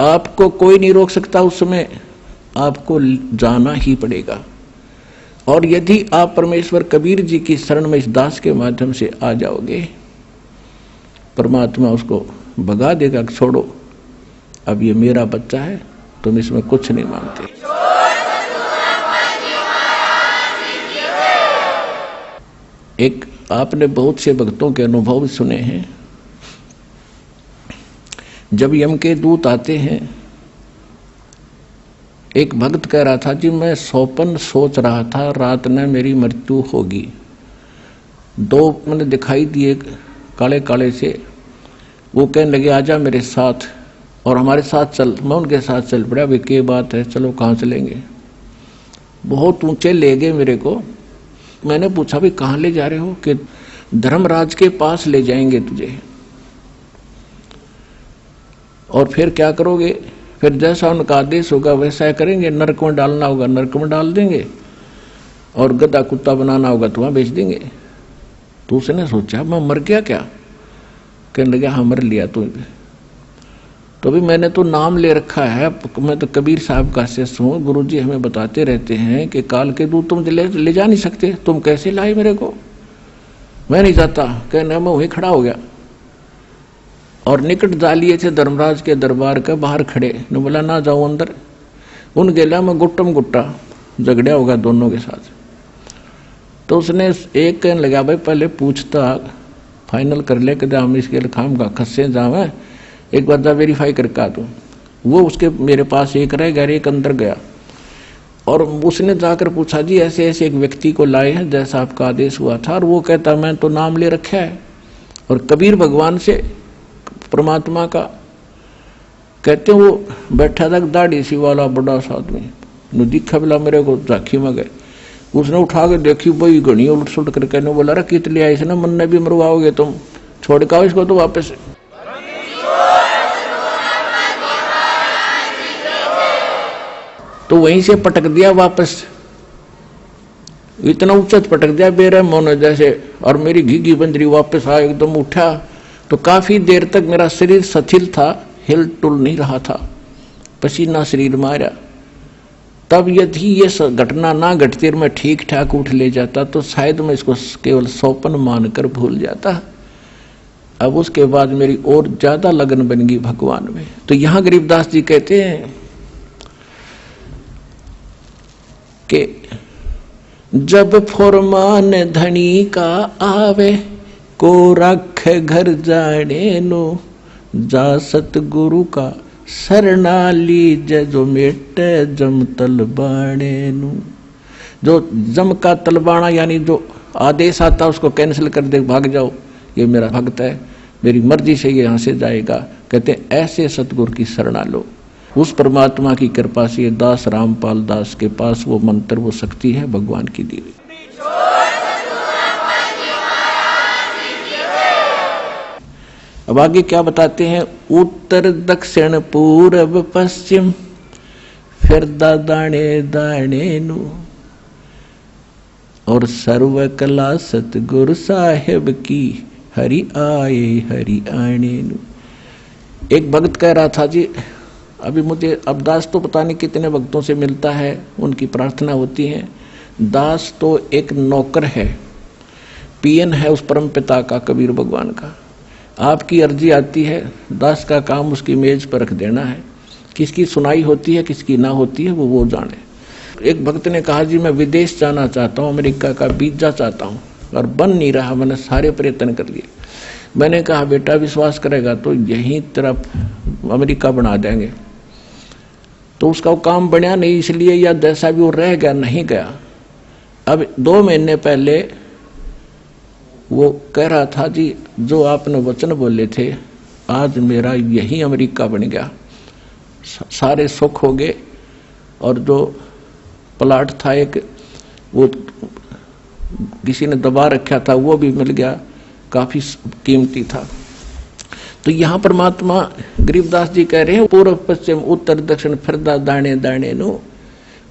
[SPEAKER 2] आपको कोई नहीं रोक सकता। उस समय आपको जाना ही पड़ेगा। और यदि आप परमेश्वर कबीर जी की शरण में इस दास के माध्यम से आ जाओगे, परमात्मा उसको भगा देगा, छोड़ो अब ये मेरा बच्चा है, तुम इसमें कुछ नहीं मानते। एक आपने बहुत से भक्तों के अनुभव सुने हैं। जब यम के दूत आते हैं, एक भक्त कह रहा था जी मैं सौपन सोच रहा था, रात में मेरी मृत्यु होगी। 2 मैंने दिखाई दिए काले काले से, वो कहने लगे आजा मेरे साथ और हमारे साथ चल। मैं उनके साथ चल पड़ा। भाई क्या बात है, चलो कहाँ चलेंगे? बहुत ऊंचे ले गए मेरे को। मैंने पूछा भाई कहाँ ले जा रहे हो? कि धर्मराज के पास ले जाएंगे तुझे। और फिर क्या करोगे? फिर जैसा उनका आदेश होगा वैसा करेंगे। नरक में डालना होगा नरक में डाल देंगे, और गधा कुत्ता बनाना होगा तो वहां बेच देंगे। तो उसने सोचा मैं मर गया क्या? कहने लगा हाँ मर लिया तो भी मैंने तो नाम ले रखा है, मैं तो कबीर साहब का शिष्य हूँ। गुरुजी हमें बताते रहते हैं कि काल के दूत तुम ले जा नहीं सकते, तुम कैसे लाए मेरे को? मैं नहीं जाता। कहने मैं वहीं खड़ा हो गया और निकट जा लिए थे धर्मराज के दरबार के बाहर खड़े। ने बोला ना जाओ अंदर। उन गेला में गुट्टम गुट्टा झगड़ा होगा दोनों के साथ। तो उसने एक कहने लगा भाई पहले पूछता फाइनल कर ले कि हम इसके खाम का खस्से जावे, एक बार जा वेरीफाई करके आ। तो वो उसके मेरे पास एक रह गया, एक अंदर गया और उसने जाकर पूछा जी ऐसे ऐसे एक व्यक्ति को लाए हैं जैसा आपका आदेश हुआ था। और वो कहता मैं तो नाम ले रखा है और कबीर भगवान से परमात्मा का कहते वो बैठा था दाढ़ी सी वाला बड़ा सा आदमी दिखा बोला मेरे को झांकी में गए। उसने उठा के देखी भाई घनी उलट सुलट करके ने बोला कित लिया इसने मन ने भी मरवाओगे तुम, छोड़ के आओ इसको तो वापस। तो वहीं से पटक दिया वापस, इतना उच्च पटक दिया बेरहम मोने जैसे। और मेरी घीघी बंदरी वापस आ एकदम उठा तो काफी देर तक मेरा शरीर शिथिल था, हिल टुल नहीं रहा था, पसीना शरीर मारा। तब यदि ये घटना ना घटती और मैं ठीक ठाक उठ ले जाता तो शायद मैं इसको केवल सौपन मानकर भूल जाता। अब उसके बाद मेरी और ज्यादा लगन बन गई भगवान में। तो यहां गरीबदास जी कहते हैं कि जब फुरमान धनी का आवे को रख घर जाने नो, जा सतगुरु का शरणा लीज जो मेटे जमतल बाणे नु। जो जम का तलबाना यानी जो आदेश आता उसको कैंसिल कर दे, भाग जाओ, ये मेरा भक्त है, मेरी मर्जी से ये यहाँ से जाएगा। कहते हैं ऐसे सतगुरु की शरणा लो। उस परमात्मा की कृपा से ये दास रामपाल दास के पास वो मंत्र, वो शक्ति है भगवान की दी हुई। अब आगे क्या बताते हैं, उत्तर दक्षिण पूर्व पश्चिम फिरदा दाणे दाणे नु, और सर्व कला सतगुरु साहेब की हरि आए हरि आने नु। एक भक्त कह रहा था जी, अभी मुझे अब दास तो पता नहीं कितने भक्तों से मिलता है, उनकी प्रार्थना होती है। दास तो एक नौकर है, पीएन है उस परम पिता का, कबीर भगवान का। आपकी अर्जी आती है, दास का काम उसकी मेज पर रख देना है। किसकी सुनाई होती है किसकी ना होती है वो जाने। एक भक्त ने कहा जी मैं विदेश जाना चाहता हूँ, अमेरिका का वीजा चाहता हूँ, और बन नहीं रहा, मैंने सारे प्रयत्न कर लिए। मैंने कहा बेटा विश्वास करेगा तो यहीं तरफ अमेरिका बना देंगे। तो उसका वो काम बनया नहीं, इसलिए या जैसा भी वो रह गया, नहीं गया। अब 2 महीने पहले वो कह रहा था जी जो आपने वचन बोले थे आज मेरा यही अमेरिका बन गया, सारे सुख हो गए, और जो प्लाट था एक वो किसी ने दबा रखा था वो भी मिल गया, काफी कीमती था। तो यहाँ परमात्मा गरीबदास जी कह रहे हैं पूर्व पश्चिम उत्तर दक्षिण फिरदा दाणे दाणे नो,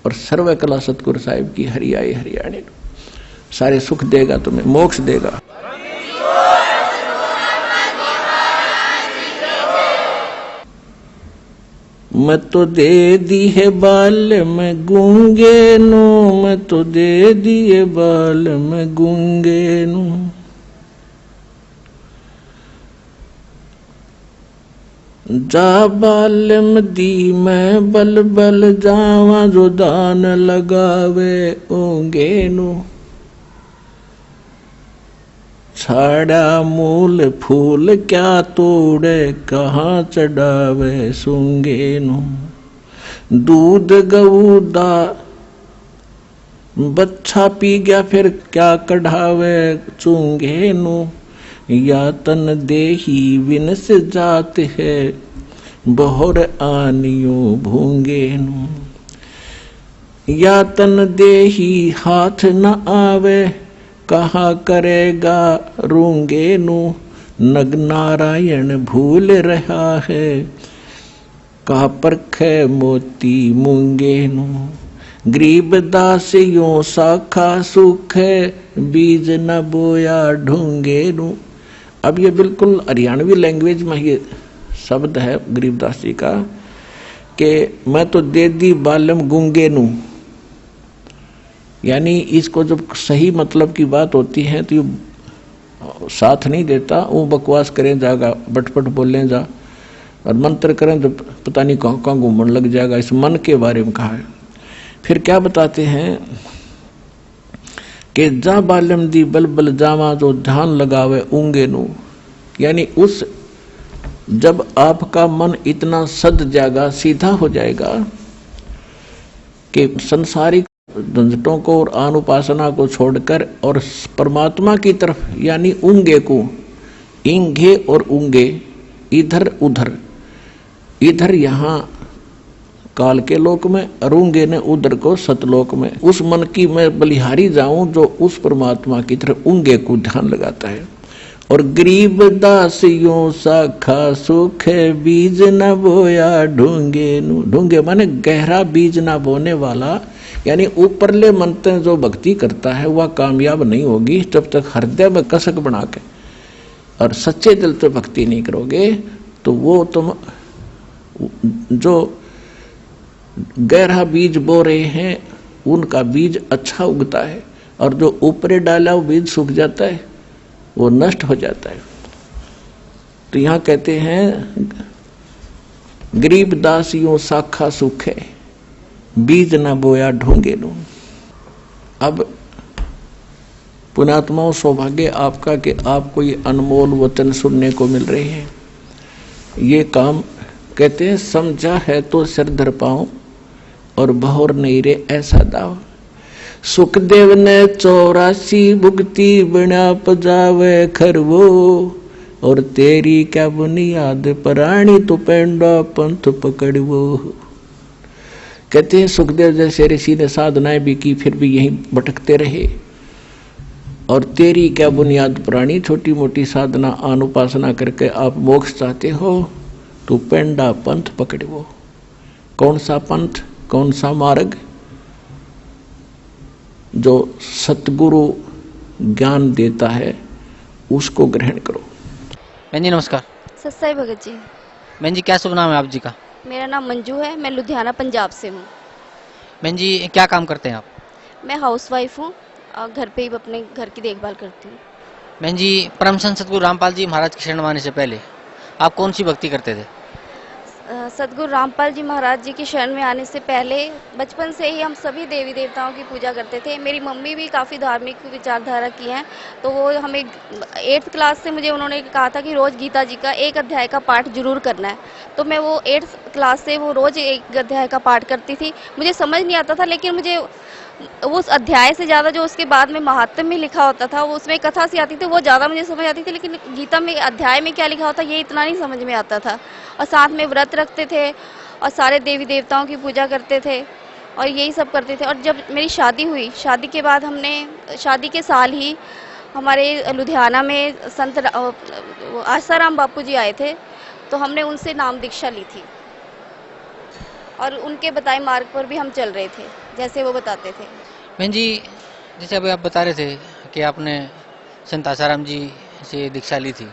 [SPEAKER 2] और सर्व कला सतगुरु साहिब की हरि आए हरियाणे नो। सारे सुख देगा तुम्हें, मोक्ष देगा। मैं तो दे दी है बाल में गूंगे नो, मैं तो दे दिए बाल में गूंगे नो। जा बालम दी मैं बल बल जावा, जो दान लगावे ओंगे नु। छाड़ा मूल फूल क्या तोड़े, कहाँ चढ़ावे सूंगे नु। दूध गऊ दा बच्चा पी गया फिर क्या कढ़ावे चूंगे नु। या तन देही विन से जात है, बहुर आनियों भूंगे नु। या तन देही हाथ न आवे, कहा करेगा रूंगे नु। नग नारायण भूल रहा है, कहा परखे मोती मूंगे नु। गरीब दास यों साखा सुख है, बीज न बोया ढूंगे नु। अब ये बिल्कुल हरियाणवी लैंग्वेज में ये शब्द है गरीबदास जी का कि मैं तो दे दी बालम गूंगे नु, यानी इसको जब सही मतलब की बात होती है तो ये साथ नहीं देता, वो बकवास करें जाएगा, बटपट बोलें जा और मंत्र करें तो पता नहीं कहाँ कहाँ घूमने लग जाएगा। इस मन के बारे में कहा है। फिर क्या बताते हैं कि जा बालम दी बल बल जावा, जो ध्यान लगावे ऊंगे नु, यानी उस जब आपका मन इतना सद जाएगा, सीधा हो जाएगा कि संसारिक झंझटों को और अनुपासना को छोड़कर और परमात्मा की तरफ, यानी ऊंगे को, इंगे और ऊंगे, इधर उधर, इधर यहाँ काल के लोक में, अरूंगे ने उधर को सतलोक में, उस मन की मैं बलिहारी जाऊं जो उस परमात्मा की तरफ ऊंगे को ध्यान लगाता है। और गरीब दासियों साखा सुख है, बीज न बोया ढूंगे नु। ढूंगे माने गहरा बीज ना बोने वाला, यानी ऊपरले मंत्र जो भक्ति करता है वह कामयाब नहीं होगी जब तक हृदय में कसक बना के और सच्चे दिल से भक्ति नहीं करोगे। तो वो तुम जो गहरा बीज बो रहे हैं उनका बीज अच्छा उगता है, और जो ऊपरे डाला वो बीज सूख जाता है, वो नष्ट हो जाता है। तो यहाँ कहते हैं गरीब दासियों साखा सुख है, बीज न बोया ढूंगे नु। अब पुण्यात्माओं, सौभाग्य आपका कि आपको ये अनमोल वचन सुनने को मिल रहे हैं। ये काम कहते हैं समझा है तो सिर धर पाऊं, और बहुर नहीं रे ऐसा दाव। सुखदेव ने 84 भुगती बिना पजावे खरवो, और तेरी क्या बुनियाद प्राणी तो पेंडा पंथ पकड़वो। कहते हैं सुखदेव जैसे ऋषि ने साधनाएं भी की, फिर भी यहीं भटकते रहे। और तेरी क्या बुनियाद प्राणी, छोटी मोटी साधना अनुपासना करके आप मोक्ष चाहते हो तो पेंडा पंथ पकड़ो। कौन सा पंथ, कौन सा मार्ग? जो सतगुरु ज्ञान देता है उसको ग्रहण करो।
[SPEAKER 3] बहन जी नमस्कार।
[SPEAKER 4] सत्साई भगत जी।
[SPEAKER 3] बहन जी क्या शुभ नाम है आप जी का?
[SPEAKER 4] मेरा नाम मंजू है, मैं लुधियाना पंजाब से हूँ।
[SPEAKER 3] बहन जी क्या काम करते हैं आप?
[SPEAKER 4] मैं हाउसवाइफ हूँ और घर पे ही अपने घर की देखभाल करती हूँ।
[SPEAKER 3] बहन जी परम संत सतगुरु रामपाल जी महाराज की शरण माने से पहले आप कौन सी भक्ति करते थे?
[SPEAKER 4] सतगुरु रामपाल जी महाराज जी की शरण में आने से पहले बचपन से ही हम सभी देवी देवताओं की पूजा करते थे। मेरी मम्मी भी काफ़ी धार्मिक विचारधारा की हैं, तो वो हमें 8th क्लास से मुझे उन्होंने कहा था कि रोज़ गीता जी का एक अध्याय का पाठ जरूर करना है। तो मैं वो 8th क्लास से वो रोज़ एक अध्याय का पाठ करती थी। मुझे समझ नहीं आता था, लेकिन मुझे उस अध्याय से ज़्यादा जो उसके बाद में महात्म्य में लिखा होता था, वो उसमें कथा सी आती थी, वो ज़्यादा मुझे समझ आती थी। लेकिन गीता में अध्याय में क्या लिखा होता ये इतना नहीं समझ में आता था। और साथ में व्रत रखते थे और सारे देवी देवताओं की पूजा करते थे और यही सब करते थे। और जब मेरी शादी हुई, शादी के बाद हमने शादी के साल ही हमारे लुधियाना में संत आसाराम बापू जी आए थे, तो हमने उनसे नाम दीक्षा ली थी और उनके बताए मार्ग पर भी हम चल रहे थे जैसे वो बताते थे।
[SPEAKER 3] बहन जी जैसे अभी आप बता रहे थे कि आपने संत आसाराम जी से दीक्षा ली थी,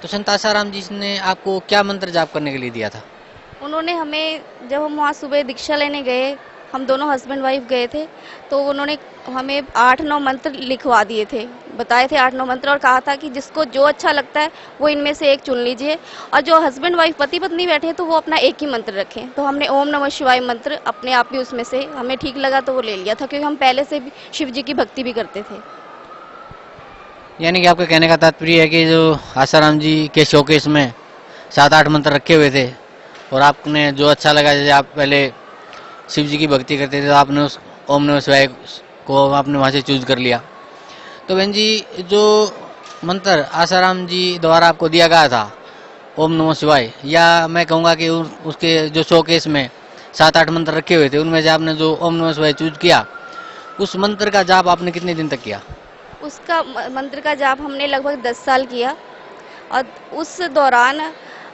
[SPEAKER 3] तो संत आसाराम जी ने आपको क्या मंत्र जाप करने के लिए दिया था?
[SPEAKER 4] उन्होंने हमें, जब हम वहाँ सुबह दीक्षा लेने गए, हम दोनों हस्बैंड वाइफ गए थे, तो उन्होंने हमें 8-9 मंत्र लिखवा दिए थे, बताए थे 8-9 मंत्र, और कहा था कि जिसको जो अच्छा लगता है वो इनमें से एक चुन लीजिए, और जो हस्बैंड वाइफ पति पत्नी बैठे हैं तो वो अपना एक ही मंत्र रखें। तो हमने ओम नमः शिवाय मंत्र अपने आप ही उसमें से हमें ठीक लगा तो वो ले लिया था, क्योंकि हम पहले से भी शिव जी की भक्ति भी करते थे।
[SPEAKER 3] यानी कि आपके कहने का तात्पर्य है कि जो आसाराम जी के शोकेस में 7-8 मंत्र रखे हुए थे और आपने जो अच्छा लगा, जैसे आप पहले शिव जी की भक्ति करते थे तो आपने उस ओम नमः शिवाय को आपने वहाँ से चूज कर लिया। तो बहन जी जो मंत्र आसाराम जी द्वारा आपको दिया गया था ओम नमः शिवाय, या मैं कहूँगा कि उसके जो शोकेस में 7-8 मंत्र रखे हुए थे उनमें से आपने जो ओम नमः शिवाय चूज किया, उस मंत्र का जाप आपने कितने दिन तक किया?
[SPEAKER 4] उसका मंत्र का जाप हमने लगभग 10 साल किया, और उस दौरान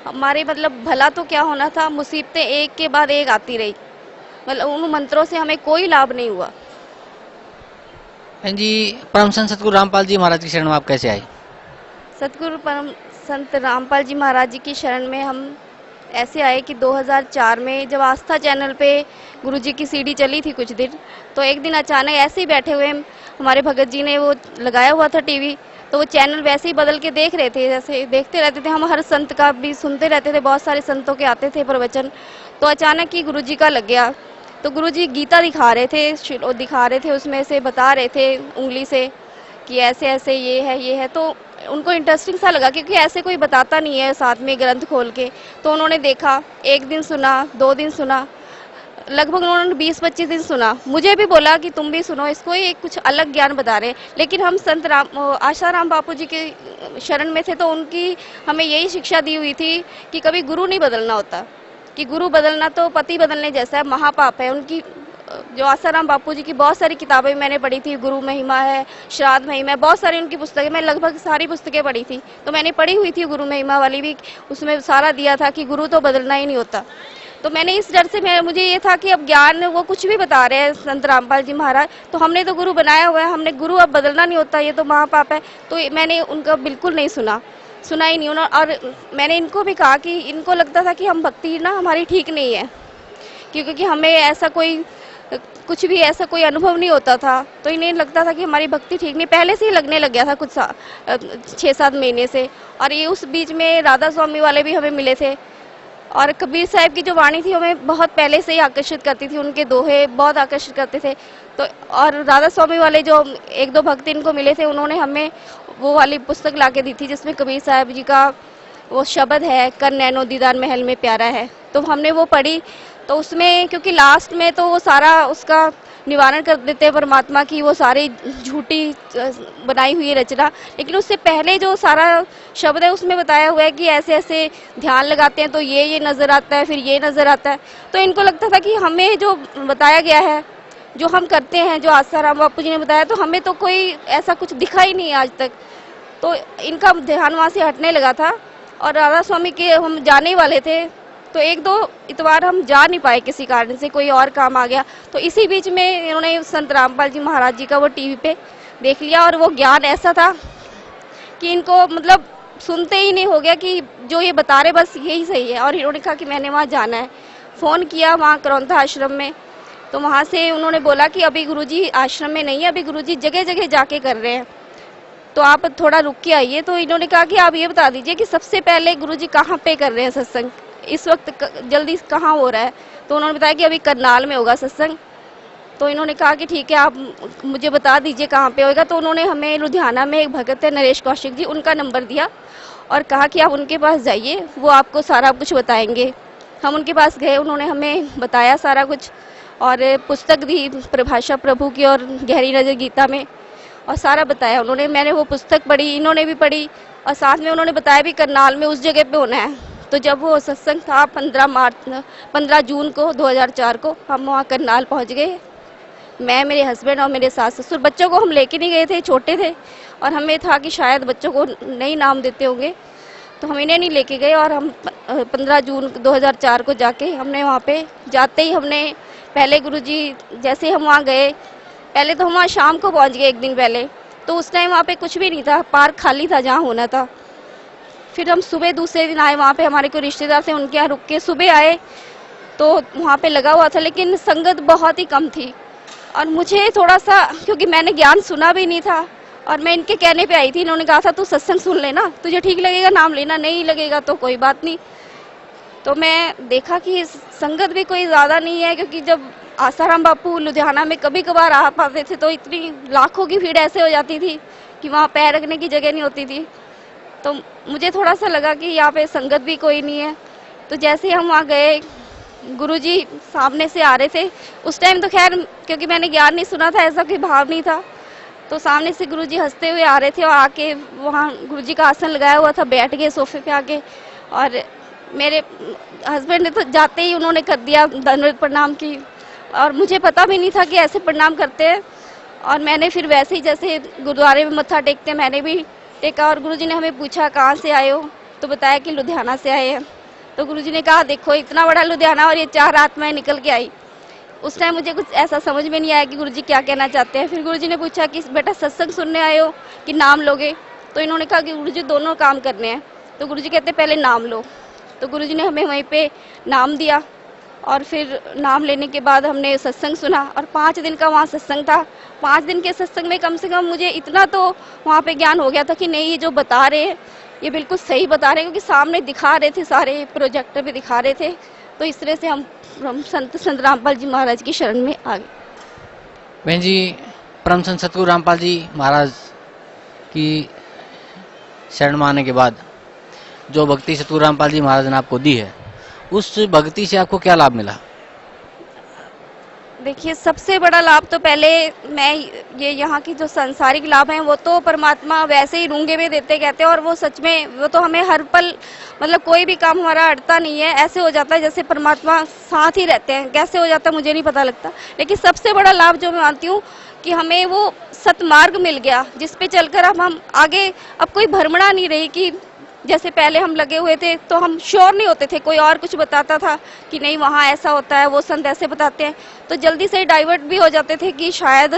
[SPEAKER 4] हमारे मतलब भला तो क्या होना था, मुसीबतें एक के बाद एक आती रही, मतलब उन मंत्रों से हमें कोई लाभ नहीं हुआ।
[SPEAKER 3] बहन जी परम संत सतगुरु रामपाल जी महाराज की शरण में आप कैसे आए?
[SPEAKER 4] सतगुरु परम संत रामपाल जी महाराज जी की शरण में हम ऐसे आए कि 2004 में जब आस्था चैनल पे गुरु जी की सीडी चली थी कुछ दिन, तो एक दिन अचानक ऐसे ही बैठे हुए हमारे भगत जी ने वो लगाया हुआ था टीवी, तो वो चैनल वैसे ही बदल के देख रहे थे, जैसे देखते रहते थे। हम हर संत का भी सुनते रहते थे, बहुत सारे संतों के आते थे प्रवचन, तो अचानक ही गुरु जी का लग गया। तो गुरु जी गीता दिखा रहे थे, उसमें से बता रहे थे उंगली से कि ऐसे ऐसे ये है, तो उनको इंटरेस्टिंग सा लगा, क्योंकि ऐसे कोई बताता नहीं है साथ में ग्रंथ खोल के। तो उन्होंने देखा, एक दिन सुना, 2 दिन सुना, लगभग उन्होंने 20-25 दिन सुना। मुझे भी बोला कि तुम भी सुनो इसको, ये कुछ अलग ज्ञान बता रहे हैं। लेकिन हम संत आसाराम बापू जी के शरण में थे, तो उनकी हमें यही शिक्षा दी हुई थी कि कभी गुरु नहीं बदलना होता, कि गुरु बदलना तो पति बदलने जैसा है, महापाप है। उनकी जो आसाराम बापू जी की बहुत सारी किताबें मैंने पढ़ी थी, गुरु महिमा है, श्राद्ध महिमा है, बहुत सारी उनकी पुस्तकें, मैं लगभग सारी पुस्तकें पढ़ी थी, तो मैंने पढ़ी हुई थी गुरु महिमा वाली भी, उसमें सारा दिया था कि गुरु तो बदलना ही नहीं होता। तो मैंने इस डर से मुझे ये था कि अब ज्ञान वो कुछ भी बता रहे हैं संत रामपाल जी महाराज, तो हमने तो गुरु बनाया हुआ है, हमने गुरु अब बदलना नहीं होता, ये तो महापाप है। तो मैंने उनका बिल्कुल नहीं सुना ही नहीं। और मैंने इनको भी कहा कि इनको लगता था कि हम भक्ति ना हमारी ठीक नहीं है, क्योंकि हमें ऐसा कुछ भी ऐसा कोई अनुभव नहीं होता था, तो इन्हें लगता था कि हमारी भक्ति ठीक नहीं, पहले से ही लगने लग गया था कुछ 6-7 महीने से। और ये उस बीच में राधा स्वामी वाले भी हमें मिले थे, और कबीर साहब की जो वाणी थी हमें बहुत पहले से ही आकर्षित करती थी, उनके दोहे बहुत आकर्षित करते थे। तो और राधा स्वामी वाले जो 1-2 भक्त इनको मिले थे, उन्होंने हमें वो वाली पुस्तक ला के दी थी जिसमें कबीर साहब जी का वो शब्द है, कर नैनो दीदार महल में प्यारा है, तो हमने वो पढ़ी। तो उसमें क्योंकि लास्ट में तो वो सारा उसका निवारण कर देते हैं परमात्मा की वो सारी झूठी बनाई हुई रचना, लेकिन उससे पहले जो सारा शब्द है उसमें बताया हुआ है कि ऐसे ऐसे ध्यान लगाते हैं तो ये नज़र आता है, फिर ये नज़र आता है। तो इनको लगता था कि हमें जो बताया गया है, जो हम करते हैं, जो आसाराम बापू जी ने बताया, तो हमें तो कोई ऐसा कुछ दिखा ही नहीं आज तक। तो इनका ध्यान वहाँ से हटने लगा था और राधा स्वामी के हम जाने वाले थे, तो एक दो इतवार हम जा नहीं पाए किसी कारण से, कोई और काम आ गया। तो इसी बीच में इन्होंने संत रामपाल जी महाराज जी का वो टीवी पे देख लिया और वो ज्ञान ऐसा था कि इनको मतलब सुनते ही नहीं हो गया कि जो ये बता रहे बस यही सही है। और इन्होंने कहा कि मैंने वहाँ जाना है। फ़ोन किया वहाँ करौंथा आश्रम में, तो वहाँ से उन्होंने बोला कि अभी गुरुजी आश्रम में नहीं है, अभी गुरुजी जगह जगह जाके कर रहे हैं, तो आप थोड़ा रुक के आइए। तो इन्होंने कहा कि आप ये बता दीजिए कि सबसे पहले गुरुजी कहाँ पे कर रहे हैं सत्संग, इस वक्त जल्दी कहाँ हो रहा है। तो उन्होंने बताया कि अभी करनाल में होगा सत्संग। तो इन्होंने कहा कि ठीक है, आप मुझे बता दीजिए कहाँ पे होगा। तो उन्होंने हमें लुधियाना में एक भगत है नरेश कौशिक जी, उनका नंबर दिया और कहा कि आप उनके पास जाइए, वो आपको सारा कुछ बताएंगे। हम उनके पास गए, उन्होंने हमें बताया सारा कुछ और पुस्तक दी प्रभाषा प्रभु की और गहरी नज़र गीता में, और सारा बताया उन्होंने। मैंने वो पुस्तक पढ़ी, इन्होंने भी पढ़ी, और साथ में उन्होंने बताया भी करनाल में उस जगह पे होना है। तो जब वो सत्संग था 15 जून को 2004 को हम वहाँ करनाल पहुँच गए। मैं, मेरे हस्बैंड और मेरे सास ससुर। बच्चों को हम लेके नहीं गए थे, छोटे थे, और हमें था कि शायद बच्चों को नहीं नाम देते होंगे, तो हम इन्हें नहीं लेके गए। और हम 15 जून 2004 को जाके हमने वहाँ पे जाते ही हमने पहले गुरुजी, जैसे हम वहाँ गए, पहले तो हम वहाँ शाम को पहुँच गए एक दिन पहले, तो उस टाइम वहाँ पे कुछ भी नहीं था, पार्क खाली था जहाँ होना था। फिर हम सुबह दूसरे दिन आए, वहाँ पे हमारे कोई रिश्तेदार थे, उनके यहाँ रुक के सुबह आए, तो वहाँ पे लगा हुआ था, लेकिन संगत बहुत ही कम थी। और मुझे थोड़ा सा, क्योंकि मैंने ज्ञान सुना भी नहीं था और मैं इनके कहने पे आई थी, इन्होंने कहा था तू सत्संग सुन लेना, तुझे ठीक लगेगा नाम लेना, नहीं लगेगा तो कोई बात नहीं। तो मैं देखा कि संगत भी कोई ज़्यादा नहीं है, क्योंकि जब आसाराम बापू लुधियाना में कभी कभार आ पाते थे तो इतनी लाखों की भीड़ ऐसे हो जाती थी कि वहाँ पैर रखने की जगह नहीं होती थी। तो मुझे थोड़ा सा लगा कि यहाँ पे संगत भी कोई नहीं है। तो जैसे हम वहाँ गए, गुरुजी सामने से आ रहे थे। उस टाइम तो खैर क्योंकि मैंने ज्ञान नहीं सुना था, ऐसा कोई भाव नहीं था, तो सामने से गुरुजी हंसते हुए आ रहे थे और आके वहाँ गुरुजी का आसन लगाया हुआ था, बैठ गए सोफे पे आके। और मेरे हस्बैंड ने तो जाते ही उन्होंने कर दिया दंडवत प्रणाम की, और मुझे पता भी नहीं था कि ऐसे प्रणाम करते हैं। और मैंने फिर वैसे ही जैसे गुरुद्वारे में मत्था टेकते मैंने भी टेका। और गुरुजी ने हमें पूछा कहाँ से आए हो, तो बताया कि लुधियाना से आए हैं। तो गुरुजी ने कहा देखो इतना बड़ा लुधियाना और ये 4 आत्माएं निकल के आई। उस टाइम मुझे कुछ ऐसा समझ में नहीं आया कि गुरुजी क्या कहना चाहते हैं। फिर गुरुजी ने पूछा कि बेटा सत्संग सुनने आए हो कि नाम लोगे, तो इन्होंने कहा कि गुरुजी दोनों काम करने हैं। तो गुरुजी कहते पहले नाम लो। तो गुरुजी ने हमें वहीं पे नाम दिया और फिर नाम लेने के बाद हमने सत्संग सुना और 5 दिन का वहाँ सत्संग था। 5 दिन के सत्संग में कम से कम मुझे इतना तो वहाँ पे ज्ञान हो गया था कि नहीं ये जो बता रहे हैं ये बिल्कुल सही बता रहे हैं, क्योंकि सामने दिखा रहे थे, सारे प्रोजेक्टर पे दिखा रहे थे। तो इस तरह से हम संत रामपाल जी महाराज की शरण में आ गए।
[SPEAKER 3] बहन जी, परम संत सतगुरु रामपाल जी महाराज की शरण में आने के बाद जो भक्ति सतगुरु रामपाल जी महाराज ने आपको दी है, उस भक्ति से आपको क्या लाभ मिला?
[SPEAKER 4] देखिए सबसे बड़ा लाभ तो पहले मैं ये यहाँ की जो सांसारिक लाभ हैं वो तो परमात्मा वैसे ही रूंगे में देते कहते हैं, और वो सच में वो तो हमें हर पल मतलब कोई भी काम हमारा अड़ता नहीं है, ऐसे हो जाता है जैसे परमात्मा साथ ही रहते हैं। कैसे हो जाता है मुझे नहीं पता लगता, लेकिन सबसे बड़ा लाभ जो मैं मानती हूँ कि हमें वो सतमार्ग मिल गया जिस पे चलकर अब हम आगे, अब कोई भ्रमणा नहीं रही कि जैसे पहले हम लगे हुए थे तो हम श्योर नहीं होते थे, कोई और कुछ बताता था कि नहीं वहाँ ऐसा होता है, वो संत ऐसे बताते हैं, तो जल्दी से डाइवर्ट भी हो जाते थे कि शायद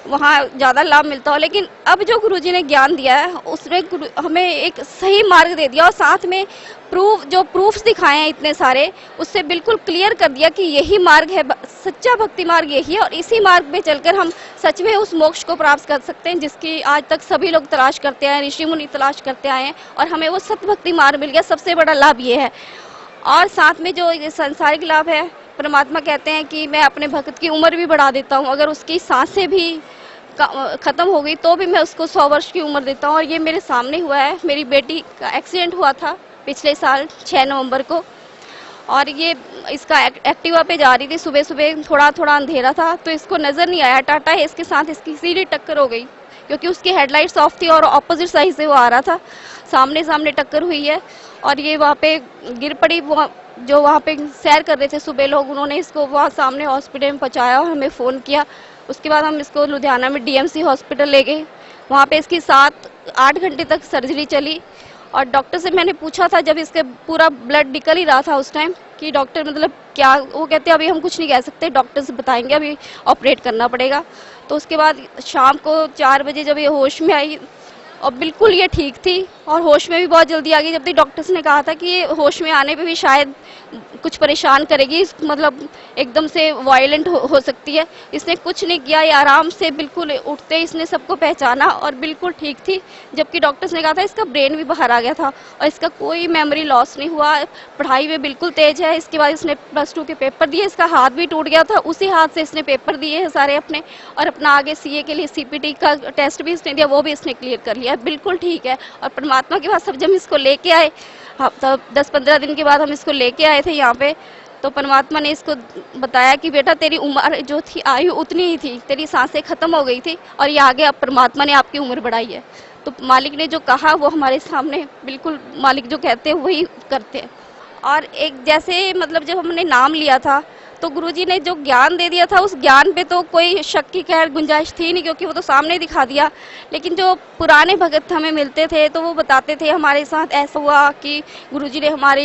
[SPEAKER 4] वहाँ ज़्यादा लाभ मिलता हो। लेकिन अब जो गुरुजी ने ज्ञान दिया है उसने हमें एक सही मार्ग दे दिया और साथ में प्रूफ्स दिखाए हैं इतने सारे, उससे बिल्कुल क्लियर कर दिया कि यही मार्ग है, सच्चा भक्ति मार्ग यही है, और इसी मार्ग पे चलकर हम सच में उस मोक्ष को प्राप्त कर सकते हैं जिसकी आज तक सभी लोग तलाश करते आए, ऋषि मुनि तलाश करते आए हैं, और हमें वो सत भक्ति मार्ग मिल गया। सबसे बड़ा लाभ ये है। और साथ में जो सांसारिक लाभ है, परमात्मा कहते हैं कि मैं अपने भक्त की उम्र भी बढ़ा देता हूँ, अगर उसकी सांसें भी ख़त्म हो गई तो भी मैं उसको 100 वर्ष की उम्र देता हूँ। और ये मेरे सामने हुआ है। मेरी बेटी का एक्सीडेंट हुआ था पिछले साल 6 नवंबर को, और ये इसका एक्टिवा पे जा रही थी सुबह सुबह, थोड़ा थोड़ा अंधेरा था तो इसको नज़र नहीं आया, टाटा है इसके साथ इसकी सीधी टक्कर हो गई क्योंकि उसकी हेडलाइट्स ऑफ थी और ऑपोजिट साइड से वो आ रहा था, सामने सामने टक्कर हुई है और ये वहाँ पे गिर पड़ी। जो वहाँ पे सैर कर रहे थे सुबह लोग, उन्होंने इसको वहाँ सामने हॉस्पिटल में पहुँचाया और हमें फ़ोन किया। उसके बाद हम इसको लुधियाना में डीएमसी हॉस्पिटल ले गए, वहाँ पे इसकी 7-8 घंटे तक सर्जरी चली। और डॉक्टर से मैंने पूछा था जब इसके पूरा ब्लड निकल ही रहा था उस टाइम कि डॉक्टर मतलब क्या, वो कहते हैं अभी हम कुछ नहीं कह सकते, डॉक्टर्स बताएंगे, अभी ऑपरेट करना पड़ेगा। तो उसके बाद शाम को 4 बजे जब ये होश में आई और बिल्कुल ये ठीक थी और होश में भी बहुत जल्दी आ गई, जब तक डॉक्टर्स ने कहा था कि ये होश में आने पे भी शायद कुछ परेशान करेगी, मतलब एकदम से वायलेंट हो सकती है। इसने कुछ नहीं किया, ये आराम से बिल्कुल उठते इसने सबको पहचाना और बिल्कुल ठीक थी, जबकि डॉक्टर्स ने कहा था इसका ब्रेन भी बाहर आ गया था और इसका कोई मेमोरी लॉस नहीं हुआ, पढ़ाई में बिल्कुल तेज है। इसके बाद इसने +2 के पेपर दिए, इसका हाथ भी टूट गया था, उसी हाथ से इसने पेपर दिए हैं सारे अपने, और अपना आगे सीए के लिए सीपीटी का टेस्ट भी इसने दिया, वो भी इसने क्लियर कर लिया, बिल्कुल ठीक है। और परमात्मा के पास सब जब इसको लेके आए, तब 10-15 दिन के बाद हम इसको लेके आए थे यहाँ पे, तो परमात्मा ने इसको बताया कि बेटा तेरी उम्र जो थी आयु उतनी ही थी, तेरी सांसें खत्म हो गई थी और ये आगे अब परमात्मा ने आपकी उम्र बढ़ाई है। तो मालिक ने जो कहा वो हमारे सामने बिल्कुल मालिक जो कहते हैं वही करते हैं। और एक जैसे मतलब जब हमने नाम लिया था तो गुरुजी ने जो ज्ञान दे दिया था, उस ज्ञान पे तो कोई शक की खैर गुंजाइश थी नहीं क्योंकि वो तो सामने दिखा दिया। लेकिन जो पुराने भगत हमें मिलते थे तो वो बताते थे हमारे साथ ऐसा हुआ कि गुरुजी ने हमारे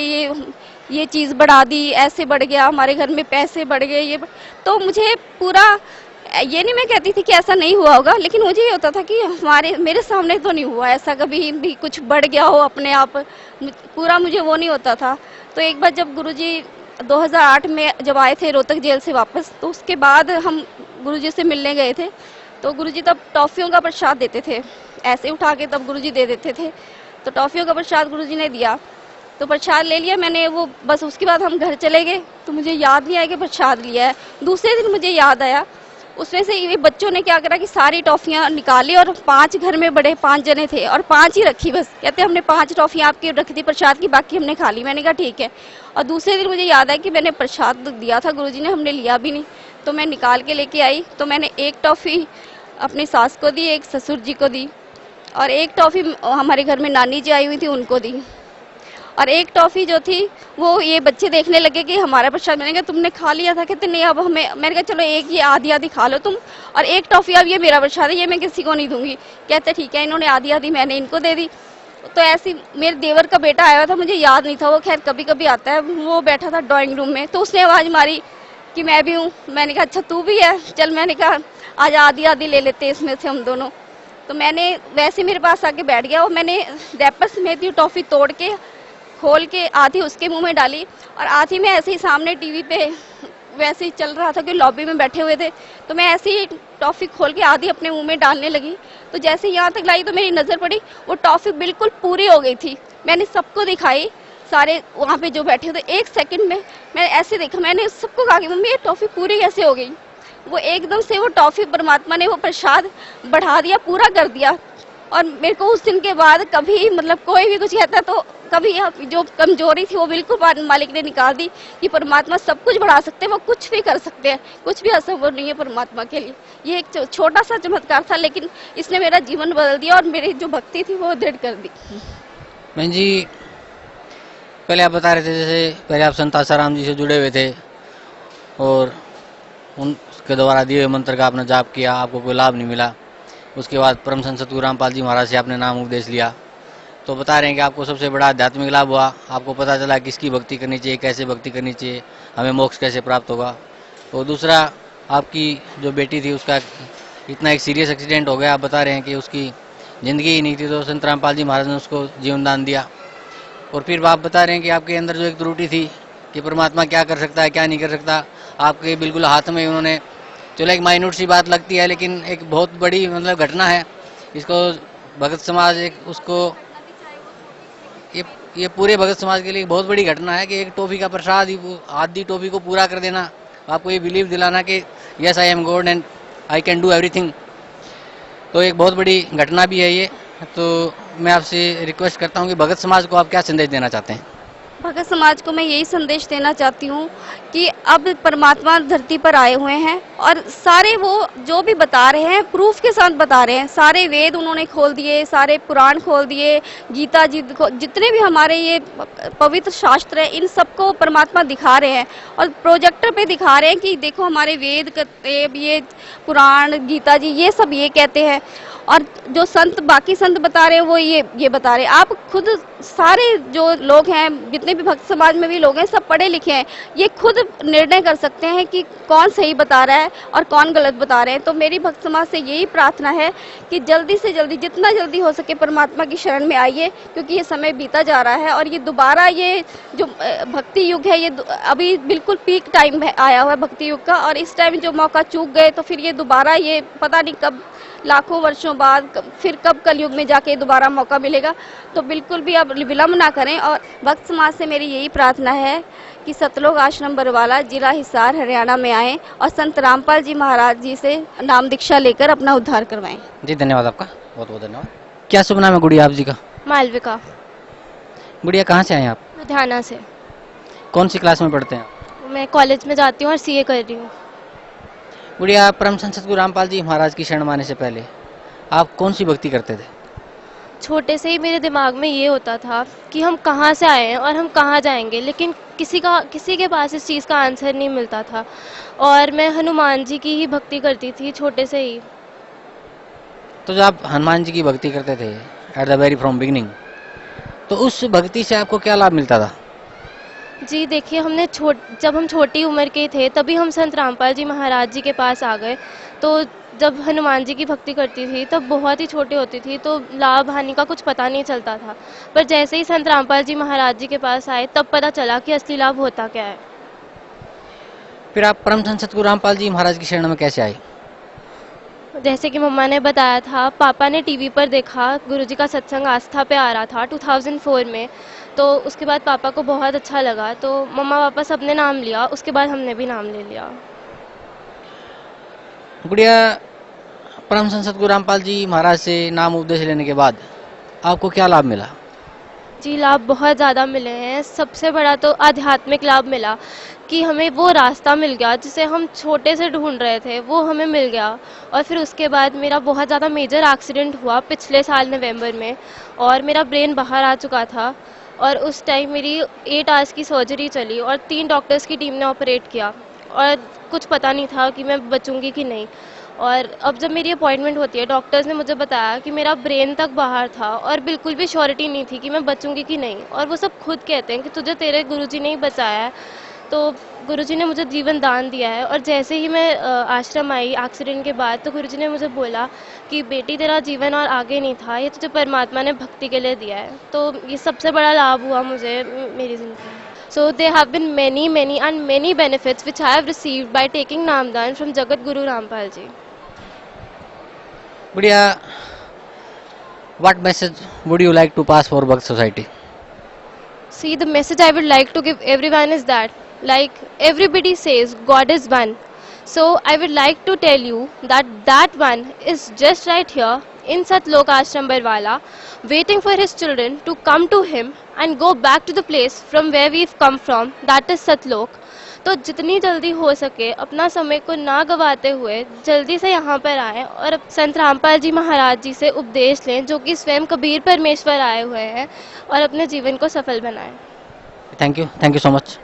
[SPEAKER 4] ये चीज़ बढ़ा दी, ऐसे बढ़ गया, हमारे घर में पैसे बढ़ गए, ये तो मुझे पूरा, ये नहीं मैं कहती थी कि ऐसा नहीं हुआ होगा, लेकिन मुझे ये होता था कि मेरे सामने तो नहीं हुआ ऐसा, कभी भी कुछ बढ़ गया हो अपने आप, पूरा मुझे वो नहीं होता था। तो एक बार जब गुरुजी 2008 में जब आए थे रोहतक जेल से वापस, तो उसके बाद हम गुरुजी से मिलने गए थे, तो गुरुजी तब टॉफ़ियों का प्रसाद देते थे, ऐसे उठा के तब गुरुजी दे देते थे, तो टॉफ़ियों का प्रसाद गुरुजी ने दिया, तो प्रसाद ले लिया मैंने, वो बस उसके बाद हम घर चले गए, तो मुझे याद नहीं आया कि प्रसाद लिया है। दूसरे दिन मुझे याद आया, उसमें से ये बच्चों ने क्या करा कि सारी टॉफ़ियाँ निकाली और 5 घर में बड़े 5 जने थे और 5 ही रखी, बस कहते हमने 5 टॉफ़ियाँ आपकी रखी थी प्रसाद की, बाकी हमने खा ली। मैंने कहा ठीक है। और दूसरे दिन मुझे याद आया कि मैंने प्रसाद दिया था गुरुजी ने, हमने लिया भी नहीं, तो मैं निकाल के लेके आई, तो मैंने एक टॉफ़ी अपनी सास को दी, एक ससुर जी को दी, और एक टॉफ़ी हमारे घर में नानी जी आई हुई थी उनको दी, और एक टॉफ़ी जो थी वो ये बच्चे देखने लगे कि हमारा प्रसाद, मैंने कहा तुमने खा लिया था, कहते नहीं अब हमें, मैंने कहा चलो एक ये आधी आधी खा लो तुम, और एक टॉफ़ी अब ये मेरा प्रसाद है, ये मैं किसी को नहीं दूंगी। कहते ठीक है, इन्होंने आधी आधी मैंने इनको दे दी। तो ऐसी मेरे देवर का बेटा आया था, मुझे याद नहीं था, वो खैर कभी कभी आता है, वो बैठा था ड्राइंग रूम में, तो उसने आवाज़ मारी कि मैं भी हूँ। मैंने कहा अच्छा तू भी है, चल, मैंने कहा आज आधी आधी ले लेते इसमें से हम दोनों। तो मैंने वैसे मेरे पास आके बैठ गया और मैंने रैपर समेत ही टॉफ़ी तोड़ के खोल के आधी उसके मुंह में डाली और आधी में ऐसे ही सामने टीवी पे वैसे ही चल रहा था कि लॉबी में बैठे हुए थे, तो मैं ऐसे ही टॉफ़ी खोल के आधी अपने मुंह में डालने लगी। तो जैसे यहाँ तक लाई तो मेरी नज़र पड़ी, वो टॉफ़ी बिल्कुल पूरी हो गई थी। मैंने सबको दिखाई, सारे वहाँ पे जो बैठे थे, 1 सेकंड में मैं ऐसे देखा, मैंने सबको कहा कि मम्मी ये टॉफ़ी पूरी कैसे हो गई। वो एकदम से वो टॉफ़ी परमात्मा ने वो प्रसाद बढ़ा दिया, पूरा कर दिया। और मेरे को उस दिन के बाद कभी मतलब कोई भी कुछ कहता तो कभी जो कमजोरी थी वो बिल्कुल मालिक ने निकाल दी कि परमात्मा सब कुछ बढ़ा सकते हैं, वो कुछ भी कर सकते हैं, कुछ भी असंभव नहीं है परमात्मा के लिए। ये एक छोटा सा चमत्कार था, लेकिन इसने मेरा जीवन बदल दिया और मेरी जो भक्ति थी वो दृढ़ कर दी।
[SPEAKER 3] बहन जी, पहले आप बता रहे थे जैसे पहले आप संत आसाराम जी से जुड़े हुए थे और उनके द्वारा दिए हुए मंत्र का आपने जाप किया, आपको कोई लाभ नहीं मिला। उसके बाद परम संत सतगुरु रामपाल जी महाराज से आपने नाम उपदेश लिया, तो बता रहे हैं कि आपको सबसे बड़ा आध्यात्मिक लाभ हुआ, आपको पता चला किसकी भक्ति करनी चाहिए, कैसे भक्ति करनी चाहिए, हमें मोक्ष कैसे प्राप्त होगा। तो दूसरा, आपकी जो बेटी थी उसका इतना एक सीरियस एक्सीडेंट हो गया, आप बता रहे हैं कि उसकी ज़िंदगी ही नहीं थी, तो संत रामपाल जी महाराज ने उसको जीवन दान दिया। और फिर आप बता रहे हैं कि आपके अंदर जो एक त्रुटि थी कि परमात्मा क्या कर सकता है क्या नहीं कर सकता, आपके बिल्कुल हाथ में उन्होंने, चलो एक माइन्यूट सी बात लगती है लेकिन एक बहुत बड़ी मतलब घटना है। इसको भगत समाज एक उसको ये पूरे भगत समाज के लिए बहुत बड़ी घटना है कि एक टॉफी का प्रसाद आधी टॉफी को पूरा कर देना, आपको ये बिलीव दिलाना कि yes I am God and I can do everything. तो एक बहुत बड़ी घटना भी है ये। तो मैं आपसे रिक्वेस्ट करता हूँ कि भगत समाज को आप क्या संदेश देना चाहते हैं?
[SPEAKER 4] भगत समाज को मैं यही संदेश देना चाहती हूँ कि अब परमात्मा धरती पर आए हुए हैं और सारे वो जो भी बता रहे हैं प्रूफ के साथ बता रहे हैं। सारे वेद उन्होंने खोल दिए, सारे पुराण खोल दिए, गीता जी जितने भी हमारे ये पवित्र शास्त्र है इन सबको परमात्मा दिखा रहे हैं और प्रोजेक्टर पे दिखा रहे हैं कि देखो हमारे वेद कहते ये पुराण गीता जी ये सब ये कहते हैं और जो संत बाकी संत बता रहे हैं वो ये बता रहे हैं। आप खुद सारे जो लोग हैं जितने भी भक्त समाज में भी लोग हैं सब पढ़े लिखे हैं, ये खुद निर्णय कर सकते हैं कि कौन सही बता रहा है और कौन गलत बता रहे हैं। तो मेरी भक्त समाज से यही प्रार्थना है कि जल्दी से जल्दी जितना जल्दी हो सके परमात्मा की शरण में आइए, क्योंकि ये समय बीता जा रहा है और ये दोबारा ये जो भक्ति युग है ये अभी बिल्कुल पीक टाइम आया हुआ है भक्ति युग का, और इस टाइम जो मौका चूक गए तो फिर ये दोबारा ये पता नहीं कब लाखों वर्षों बाद फिर कब कलयुग में जाके दोबारा मौका मिलेगा। तो बिल्कुल भी अब विलम्ब ना करें और भक्त समाज से मेरी यही प्रार्थना है कि सतलोक आश्रम बरवाला जिला हिसार हरियाणा में आएं और संत रामपाल जी महाराज जी से नाम दीक्षा लेकर अपना उद्धार करवाएं।
[SPEAKER 3] जी धन्यवाद आपका, बहुत बहुत धन्यवाद। क्या शुभ नाम है गुड़िया आप जी का?
[SPEAKER 5] मालविका।
[SPEAKER 3] गुड़िया कहाँ से आए आप?
[SPEAKER 5] लुधियाना से।
[SPEAKER 3] कौन सी क्लास में पढ़ते हैं आप?
[SPEAKER 5] मैं कॉलेज में जाती हूँ और सीए कर रही हूँ।
[SPEAKER 3] गुड़िया, परम संत सद्गुरु रामपाल जी महाराज की शरण माने से पहले आप कौन सी भक्ति करते थे?
[SPEAKER 5] छोटे से ही मेरे दिमाग में ये होता था कि हम कहाँ से आए हैं और हम कहाँ जाएंगे, लेकिन किसी के पास इस चीज़ का आंसर नहीं मिलता था और मैं हनुमान जी की ही भक्ति करती थी छोटे से ही।
[SPEAKER 3] तो जब आप हनुमान जी की भक्ति करते थे at the very from beginning, तो उस भक्ति से आपको क्या लाभ मिलता था?
[SPEAKER 5] जी देखिए, जब हम छोटी उम्र के थे तभी हम संत रामपाल जी महाराज जी के पास आ गए। तो जब हनुमान जी की भक्ति करती थी तब बहुत ही छोटी होती थी तो लाभ हानि का कुछ पता नहीं चलता था, पर जैसे ही संत रामपाल जी महाराज जी के पास आए तब पता चला कि असली लाभ होता क्या है।
[SPEAKER 3] फिर आप परम संत सद्गुरु रामपाल जी महाराज की शरण में कैसे आए?
[SPEAKER 5] जैसे कि मम्मा ने बताया था, पापा ने टीवी पर देखा, गुरुजी का सत्संग आस्था पे आ रहा था 2004 में, तो उसके बाद पापा को बहुत अच्छा लगा तो मम्मा पापा सबने नाम लिया, उसके बाद हमने भी नाम ले लिया।
[SPEAKER 3] गुड़िया, परम संत सद्गुरु रामपाल जी महाराज से नाम उपदेश लेने के बाद आपको क्या लाभ मिला?
[SPEAKER 5] जी लाभ बहुत ज़्यादा मिले हैं। सबसे बड़ा तो आध्यात्मिक लाभ मिला कि हमें वो रास्ता मिल गया जिसे हम छोटे से ढूंढ रहे थे, वो हमें मिल गया। और फिर उसके बाद मेरा बहुत ज़्यादा मेजर एक्सीडेंट हुआ पिछले साल नवंबर में और मेरा ब्रेन बाहर आ चुका था और उस टाइम मेरी 8 आवर्स की सर्जरी चली और 3 डॉक्टर्स की टीम ने ऑपरेट किया और कुछ पता नहीं था कि मैं बचूंगी कि नहीं। और अब जब मेरी अपॉइंटमेंट होती है, डॉक्टर्स ने मुझे बताया कि मेरा ब्रेन तक बाहर था और बिल्कुल भी श्योरिटी नहीं थी कि मैं बचूंगी कि नहीं। और वो सब खुद कहते हैं कि तुझे तेरे गुरुजी ने ही बचाया है, तो गुरुजी ने मुझे जीवन दान दिया है। और जैसे ही मैं आश्रम आई एक्सीडेंट के बाद, तो गुरुजी ने मुझे बोला कि बेटी तेरा जीवन और आगे नहीं था, ये तुझे परमात्मा ने भक्ति के लिए दिया है। तो ये सबसे बड़ा लाभ हुआ मुझे मेरी ज़िंदगी में। So there have been many benefits which I have received by taking Namdan from Jagat Guru Rampal ji.
[SPEAKER 3] गुड़िया, what message would you like to pass for Bhakt Society?
[SPEAKER 5] See, the message I would like to give everyone is that, like everybody says, God is one. So I would like to tell you that one is just right here in Satlok Ashram Barwala, waiting for his children to come to him and go back to the place from where we've come from, that is Satlok. तो जितनी जल्दी हो सके अपना समय को ना गवाते हुए जल्दी से यहाँ पर आएं और संत रामपाल जी महाराज जी से उपदेश लें, जो कि स्वयं कबीर परमेश्वर आए हुए हैं, और अपने जीवन को सफल बनाएं।
[SPEAKER 3] Thank you so much.